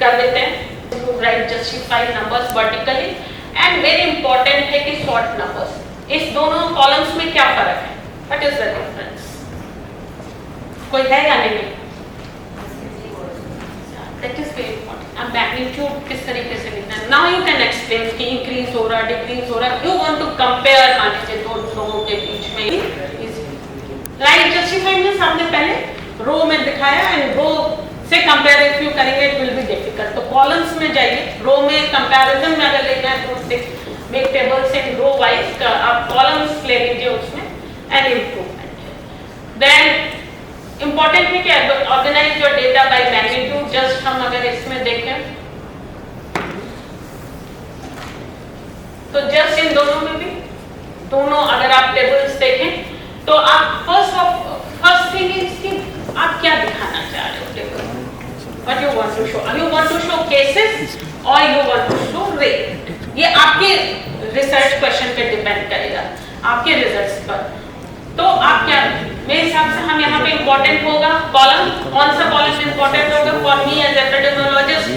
कर देते हैं, you right justify numbers vertically, and very important है कि सॉर्ट नंबर्स। इस दोनों कॉलम्स में क्या फर्क है, व्हाट इज द डिफरेंस, कोई है या नहीं? That is very important. अब मैग्नीट्यूड किस तरीके से लिखना है, नाउ यू कैन एक्सप्लेन कि इंक्रीज हो रहा, डिक्रीज हो रहा, यू वांट टू कंपेयर आने से दो लोगों के बीच में। राइट जस्टिफाई मींस आपने पहले रो में दिखाया एंड रो से कंपेयर इफ यू करेंगे इट विल बी डिफिकल्ट। तो कॉलम्स में जाइए, रो में कंपैरिजन में अगर लेना है तो make tables in row wise, आप कॉलम्स ले लीजिए उसमें, एंड इम्प्रूवमेंट। देन इंपॉर्टेंट है कि organise your data by magnitude. Just हम अगर इसमें देखें तो जस्ट इन दोनों में भी, दोनों अगर आप टेबल्स देखें तो आप फर्स्ट थिंग इज कि आप क्या दिखाना चाह रहे हो table, what you want to show. You want to show cases और you want to show rate. ये आपके रिसर्च क्वेश्चन पे डिपेंड करेगा, आपके रिजल्ट्स पर। तो आप क्या, मेरे हिसाब से हम यहाँ पे इंपॉर्टेंट होगा कॉलम, कौन सा कॉलम इंपॉर्टेंट होगा for me as epidemiologist,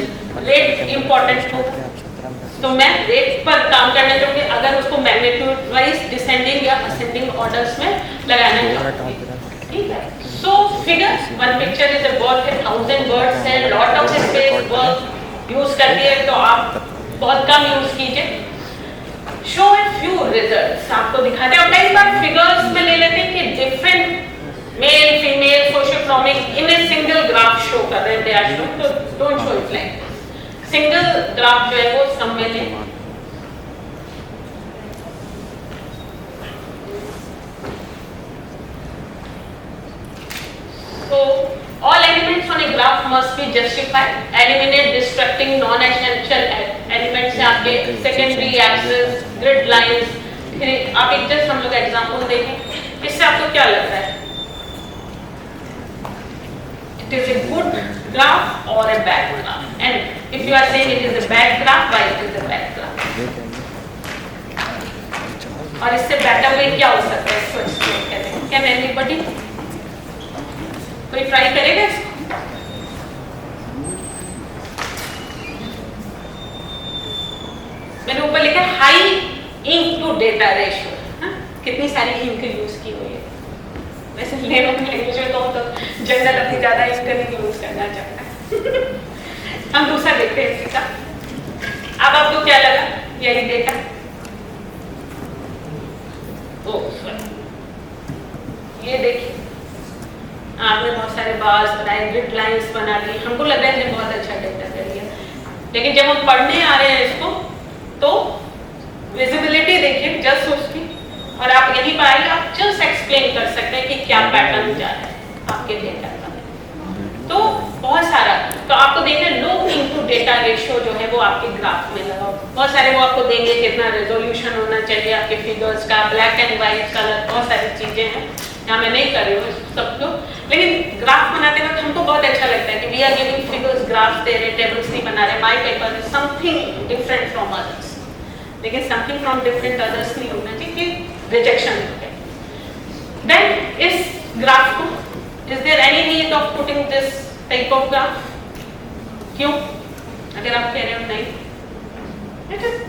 rate important होगा। तो मैं रेट पर काम करना चाहूंगी अगर उसको मैग्नीट्यूड वाइज डिसेंडिंग या असेंडिंग ऑर्डर्स में लगाना चाहूंगी, ठीक है। So figure, one picture is worth 1000 words है, lot of space work use करती है, तो आप बहुत कम यूज कीजिए। शो ए फ्यू रिजल्ट्स आपको दिखाते हैं, और कई बार फिगर्स में ले लेते हैं कि different male female socioeconomic in a single graph show कर रहे हैं, दे आर शो, तो don't show it like single graph जो है वो सब में लें। So all elements on a graph must be justified. Eliminate distracting non-essential elements से आपके secondary axis, grid lines। फिर आप एक जस्ट हम लोग एग्जाम्पल देखें, इससे आपको क्या लगता है? It is a good graph or a bad graph? And if you are saying it is a bad graph, why it is a bad graph? और इससे better way क्या हो सकता है इसको explain करें? Can anybody? कोई ट्राई करेगा इसको? मैंने ऊपर लिखा high ink to data ratio, कितनी सारी इंक यूज की हुई है। वैसे लेनो की लैंग्वेज में तो जनरल अपनी ज्यादा इंक नहीं यूज करना चाहता है। हम दूसरा देखते हैं इसका। अब आपको क्या लगा यही देखा? ओ ये देखिए आपने बहुत सारे बार्स बनाए, ग्रिड लाइंस बना ली, हमको लग रहा है ये बहुत अच्छा डेटा कर लिया, लेकिन जब हम पढ़ने आ रहे हैं इसको तो विजिबिलिटी देखिए जस्ट उसकी, और आप यहीं पर आइए आप जस्ट एक्सप्लेन कर सकते हैं कि क्या पैटर्न जा रहा है आपके डेटा का। तो बहुत सारा, तो आपको देखें लुक इनटू डेटा रेशियो जो है वो आपके ग्राफ में लगाओ, बहुत सारे वो आपको देंगे कितना रेजोल्यूशन होना चाहिए आपके फिगर्स का, ब्लैक एंड व्हाइट कलर, बहुत सारी चीजें हैं, यहाँ मैं नहीं कर रही हूँ सबको, लेकिन ग्राफ बनाते वक्त हमको बहुत अच्छा लगता है कि we are giving figures, graphs दे रहे, टेबल्स नहीं बना रहे, my paper is something different from others, लेकिन समथिंग फ्रॉम डिफरेंट अदर्स नहीं होना चाहिए कि रिजेक्शन हो गया। देन इस ग्राफ को is there any need of putting this type of graph? क्यों? अगर आप कह रहे हो नहीं, it is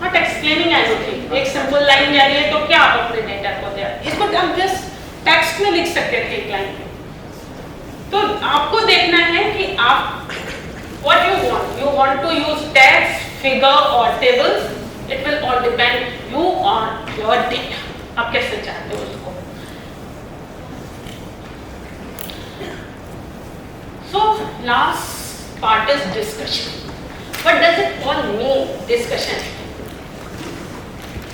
not explaining anything, एक सिंपल लाइन जा रही है तो क्या आप अपने डेटा को दे, इसको हम जस्ट टेक्स्ट में लिख सकते थे एक लाइन में। तो आपको देखना है कि आप what you want to use text, figure or tables, it will all depend you on your data, आप कैसे चाहते हो उसको। So last part is discussion. What does it all mean discussion?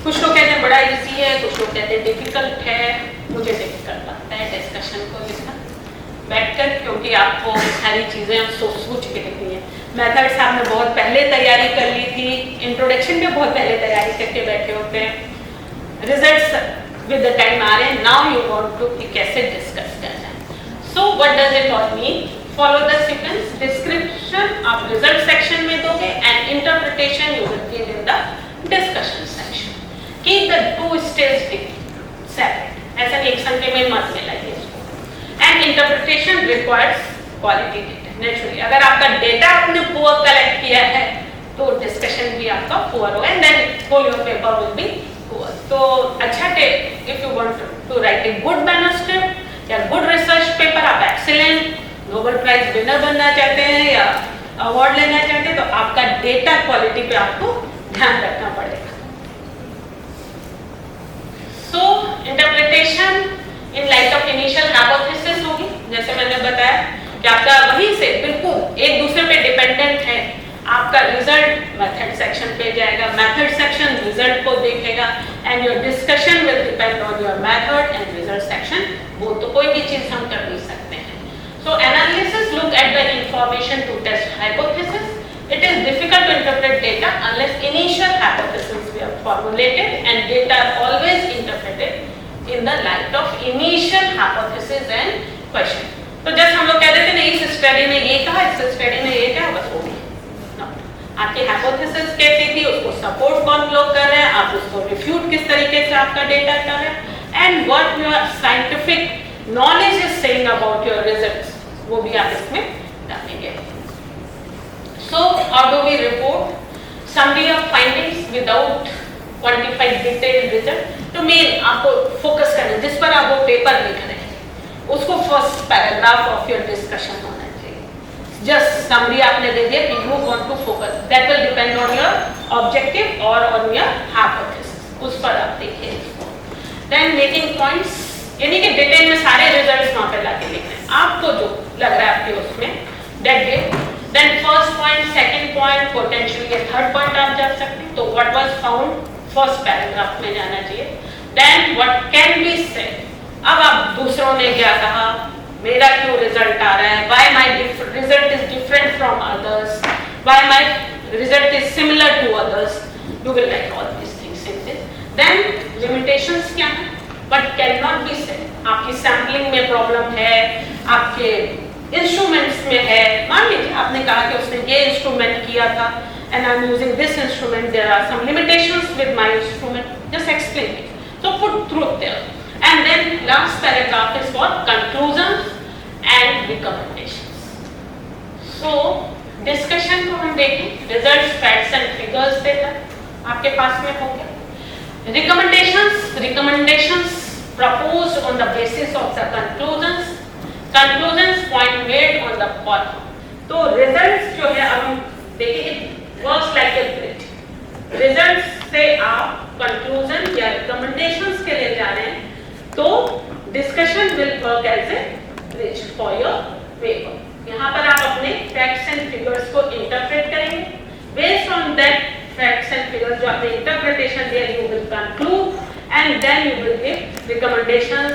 कुछ लोग कहते हैं बड़ा इजी है, कुछ लोग कहते हैं डिफिकल्ट है, मुझे डिफिकल्ट लगता है डिस्कशन को लिखना बैठकर, क्योंकि आपको सारी चीजें सोच के लिखनी है। मेथड्स आपने बहुत पहले तैयारी कर ली थी, इंट्रोडक्शन में बहुत पहले तैयारी करके बैठे होते हैं, रिजल्ट्स विद द टाइम आ रहे हैं, नाउ यू वांट टू कि कैसे डिस्कस करना है। So what does it all mean? Follow the sequence. Description आप result section में दोगे and interpretation you will give in the discussion section. Keep the two stages separate. ऐसा नहीं एक संख्या में मत मिलाइए इसको. And interpretation requires quality data. Naturally, अगर आपका data आपने poor collect किया है, तो discussion भी आपका poor होगा and then whole your paper will be poor. तो अच्छा if you want to write a good manuscript या good research paper, आप excellent नोबेल प्राइज विनर बनना चाहते हैं या अवार्ड लेना चाहते हैं, तो आपका डेटा क्वालिटी पे आपको ध्यान रखना पड़ेगा। So interpretation in light of initial hypothesis होगी, जैसे मैंने बताया कि आपका वहीं से बिल्कुल एक दूसरे पे डिपेंडेंट है, आपका रिजल्ट मेथड सेक्शन पे जाएगा, मेथड सेक्शन रिजल्ट को देखेगा and your discussion will depend on your method and result section, वो तो कोई भी चीज हम कर नहीं सकते हैं। So analysis look at the information to test hypothesis. It is difficult to interpret data unless initial hypothesis we have formulated, and data are always interpreted in the light of initial hypothesis and question. तो जब हम लोग कह देते हैं इस study ने ये कहा, इस स्टडी ने ये कहा, बस हो गया। आपकी हाइपोथेसिस कैसी थी, उसको सपोर्ट कौन लोग कर रहे हैं, आप उसको रिफ्यूट किस तरीके से आपका डेटा कर रहे हैं, and what your scientific knowledge is saying about your results, वो भी आप इसमें डालेंगे। So how do we report summary of findings without quantified detailed result? तो मेन आपको फोकस करना है जिस पर आप वो पेपर लिख रहे हैं, उसको first paragraph of your discussion होना चाहिए। जस्ट समरी आपने दे दिया कि you want to focus, that will depend on your objective और ऑन योर हाइपोथेसिस, उस पर आप देखिए इसको। देन मेकिंग पॉइंट्स, यानी कि डिटेल में सारे रिजल्ट्स वहां पे लाके लिखने हैं, आपको जो लग रहा है आपके उसमें that day. Then first point, second point, potentially third point आप जा सकते हैं, तो what was found first paragraph में जाना चाहिए। Then what can be said, अब आप दूसरों ने क्या कहा, मेरा क्यों रिजल्ट आ रहा है, why my result is different from others, why my result is similar to others, you will write all this things in this. Then limitations क्या है, but can not be said, आपकी सैम्पलिंग में problem है, आपके instruments में है, मान लीजिए आपने कहा कि उसने ये इंस्ट्रूमेंट किया था and I'm using this instrument, there are some limitations with my instrument, just explain it, so put truth there. And then last paragraph is for conclusions and recommendations. So discussion को हम देखें, results, facts and figures देकर आपके पास में हो गया। Recommendations proposed on the basis of the conclusions point made on the bottom. तो results जो है अब हम देखें, it works like a bridge. Result से आप कंक्लूजन या रिकमेंडेशंस के लिए जा रहे हैं, तो discussion will work as a bridge for your paper. यहाँ पर आप अपने फैक्ट्स एंड फिगर्स को इंटरप्रेट करेंगे। Based on that facts and figures जो आपने इंटरप्रिटेशन दिया, you will conclude and then you will give recommendations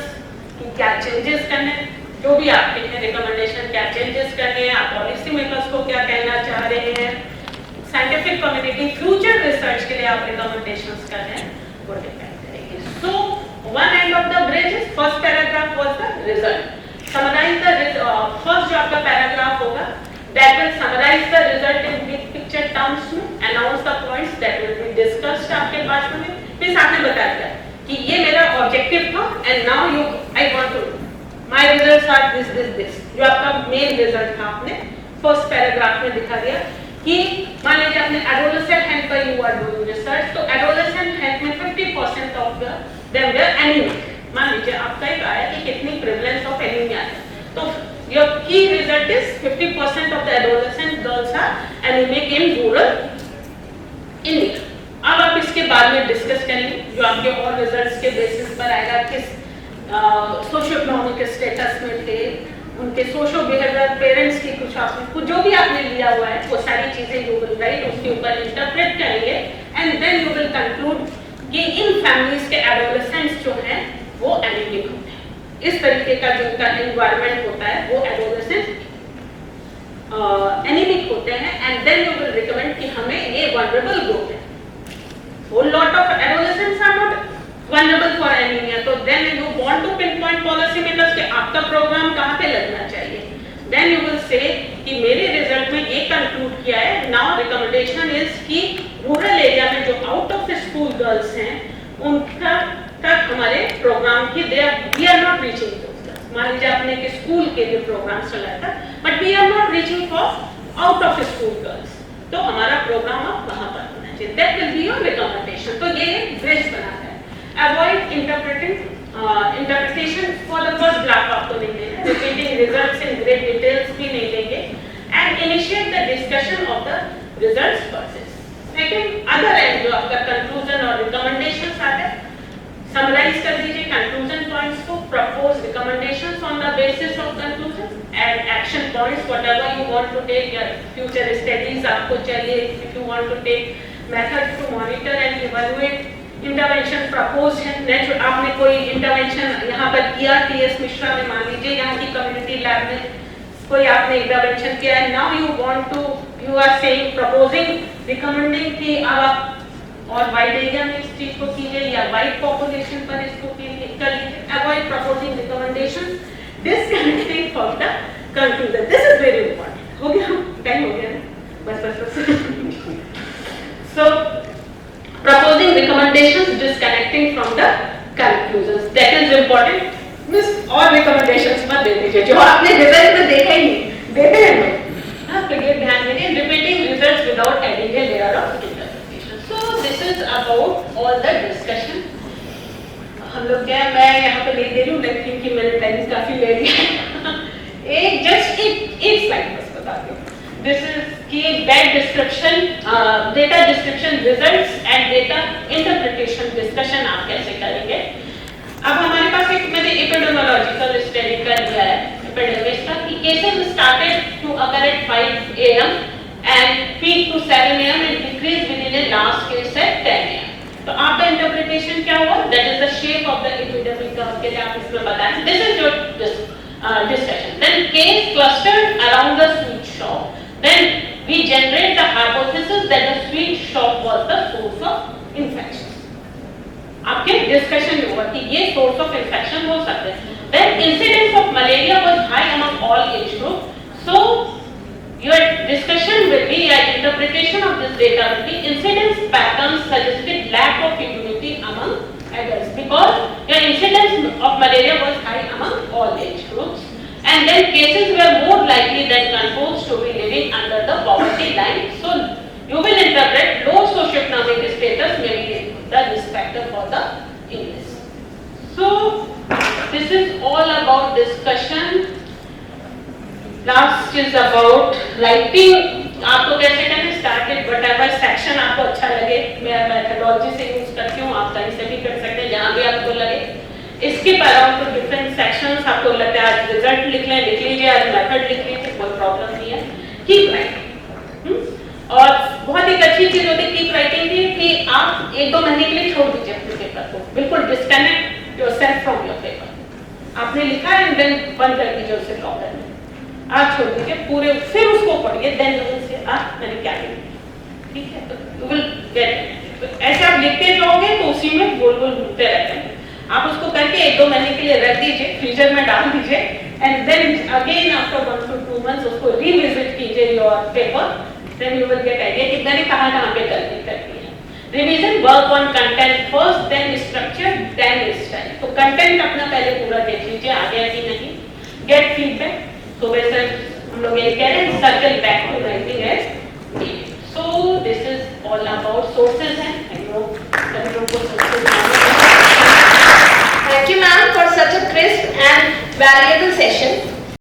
कि क्या चेंजेस करने, जो भी आपके हैं रिकमेंडेशन, क्या चेंजेस करने हैं, आप पॉलिसी मेकर्स को क्या कहना चाह रहे हैं, साइंटिफिक कम्युनिटी फ्यूचर रिसर्च के लिए आप रिकमेंडेशंस कर रहे हैं, वो डिपेंड करेंगे। So one end of the bridge is first paragraph was the result. Summarise the first जो आपका पैराग्राफ होगा, that will summarize the result in big picture terms में, announce the points that will be discussed आपके भाषण में, फिर साथ में बता दिया कि ये मेरा ऑब्जेक्टिव था and now you I want to my results are this जो आपका मेन रिजल्ट था आपने फर्स्ट पैराग्राफ में दिखा दिया कि मान लीजिए आपने एडोलेसेंट हेल्थ पर यू आर डूइंग रिसर्च, तो एडोलेसेंट हेल्थ में 50% ऑफ देम वे एनीमिक। मान लीजिए आपका एक आया कि कितनी प्रेवलेंस ऑफ एनीमिया है, तो your key result is 50% of the adolescent girls are anemic in rural India। अब आप इसके बाद में डिस्कस करेंगे जो आपके और रिजल्ट्स के बेसिस पर आएगा, किस सोशियो इकोनॉमिक स्टेटस में थे, उनके सोशो बिहेवियर, पेरेंट्स की कुछ आपने जो भी आपने लिया हुआ है वो सारी चीजें यू विल राइट, उसके ऊपर इंटरप्रेट करेंगे and then you will conclude कि इन फैमिलीज के एडोलेसेंट्स जो हैं वो एनीमिक होते हैं। इस तरीके का जो उनका एनवायरनमेंट होता है वो एडोलेसेंट एनीमिक होते हैं and then you will recommend कि हमें ये वल्नरेबल ग्रुप है। whole lot of adolescents are not vulnerable for anemia, so then you want to pinpoint policy makers कि आपका प्रोग्राम कहाँ पे लगना चाहिए। then you will say कि मेरे रिजल्ट में ये कंक्लूड किया है, now recommendation is कि रूरल एरिया में जो आउट ऑफ स्कूल गर्ल्स हैं उनका तक हमारे प्रोग्राम की we are not reaching those girls. मान लीजिए आपने एक स्कूल के लिए प्रोग्राम चलाया था but we are not reaching for out of school girls, तो हमारा प्रोग्राम अब वहां पर होना चाहिए। That will be your recommendation. तो ये ब्रिज बनाना है। Avoid interpretation for the first graph आपको नहीं लेना, repeating results in great details भी नहीं लेंगे and initiate the discussion of the results process. Second other end जो आपका कंक्लूजन और रिकमेंडेशंस आते हैं, समराइज कर दीजिए कंक्लूजन पॉइंट्स को, propose recommendations on the basis of conclusion and action points whatever you want to take, या future studies आपको चाहिए, if you want to take method to monitor and evaluate, intervention propose है। Next आपने कोई intervention यहाँ पर किया TS Mishra में, मान लीजिए यहाँ की कम्युनिटी लैब में कोई आपने इंटरवेंशन किया है, now you want to you are saying proposing recommending कि अब आप और वाइड एरिया में इस चीज को कीजिए या वाइड पॉपुलेशन पर इसको कर लीजिए। Avoid proposing recommendations, disconnecting from the conclusion, this is very important. हो गया, टाइम हो गया बस। So proposing recommendations, disconnecting from the conclusions, that is important. मिस और रिकमेंडेशंस मत दे दीजिए जो आपने रिजल्ट में देखा ही नहीं, देते हैं लोग। हाँ, तो ये ध्यान दीजिए, repeating results without adding a layer of this is about all the discussion। हम लोग क्या, मैं यहाँ पे ले दे रही हूँ लेकिन कि मेरे टाइम काफी ले लिया। एक जस्ट एक स्लाइड बस बताती हूँ। दिस इज कि bad description, data description, results and data interpretation discussion आप कैसे करेंगे। अब हमारे पास एक मैंने एपिडेमियोलॉजिकल स्टडी कर लिया है एपिडेमिक्स का कि cases started to occur at 5 AM and peak to 7 AM and decrease within a last case at 10 AM। तो आपका इंटरप्रिटेशन क्या हुआ? That is the shape of the epidemic curve के लिए आप इसमें बताएं। This is your discussion। Then case clustered around the sweet shop। Then we generate the hypothesis that the sweet shop was the source of infection। आपके discussion में हुआ कि ये source of infection हो सकते हैं। Then incidence of malaria was high among all age groups। So your discussion will be, your interpretation of this data will be, incidence patterns suggested lack of immunity among adults because your incidence of malaria was high among all age groups, and then cases were more likely than controls to be living under the poverty line. So you will interpret low socioeconomic status may be the risk factor for the illness. So this is all about discussion। Last is about writing। आपको कैसे करना, started whatever section आपको अच्छा लगे। मैं methodology से use करती हूँ, आप कहीं से भी कर सकते हैं जहाँ भी आपको लगे। इसके अलावा तो डिफरेंट सेक्शंस आपको लगता है आज रिजल्ट लिख लीजिए, आज मेथड लिख लीजिए, कोई प्रॉब्लम नहीं है। Keep writing. और बहुत एक अच्छी चीज होती है कीप राइटिंग की कि आप 1-2 महीने के लिए छोड़ दीजिए अपने पेपर को, बिल्कुल disconnect yourself from your paper. आपने लिखा एंड देन बंद कर दीजिए उसे लॉकर में, आप छोड़ दीजिए पूरे, फिर उसको पढ़िए, देन यू विल से मैंने क्या लिखा, ठीक है, तो यू विल गेट। ऐसे आप लिखते जाओगे तो उसी में गोल गोल घूमते रहते हैं। आप उसको करके 1-2 महीने के लिए रख दीजिए, फ्रीजर में डाल दीजिए and then again after 1 to 2 months उसको रीविजिट कीजिए your paper, then you will get idea कि मैंने कहाँ पे गलती कर दी है। Revision, work on content first, then structure, then style. तो कंटेंट अपना पहले पूरा देख लीजिए आ गया कि नहीं, गेट फीडबैक। तो वैसे हम लोग ये कह रहे हैं circle back to writing as. So this is all about sources हैं, आई नो सभी लोगों को sources. Thank you, ma'am, for such a crisp and valuable session.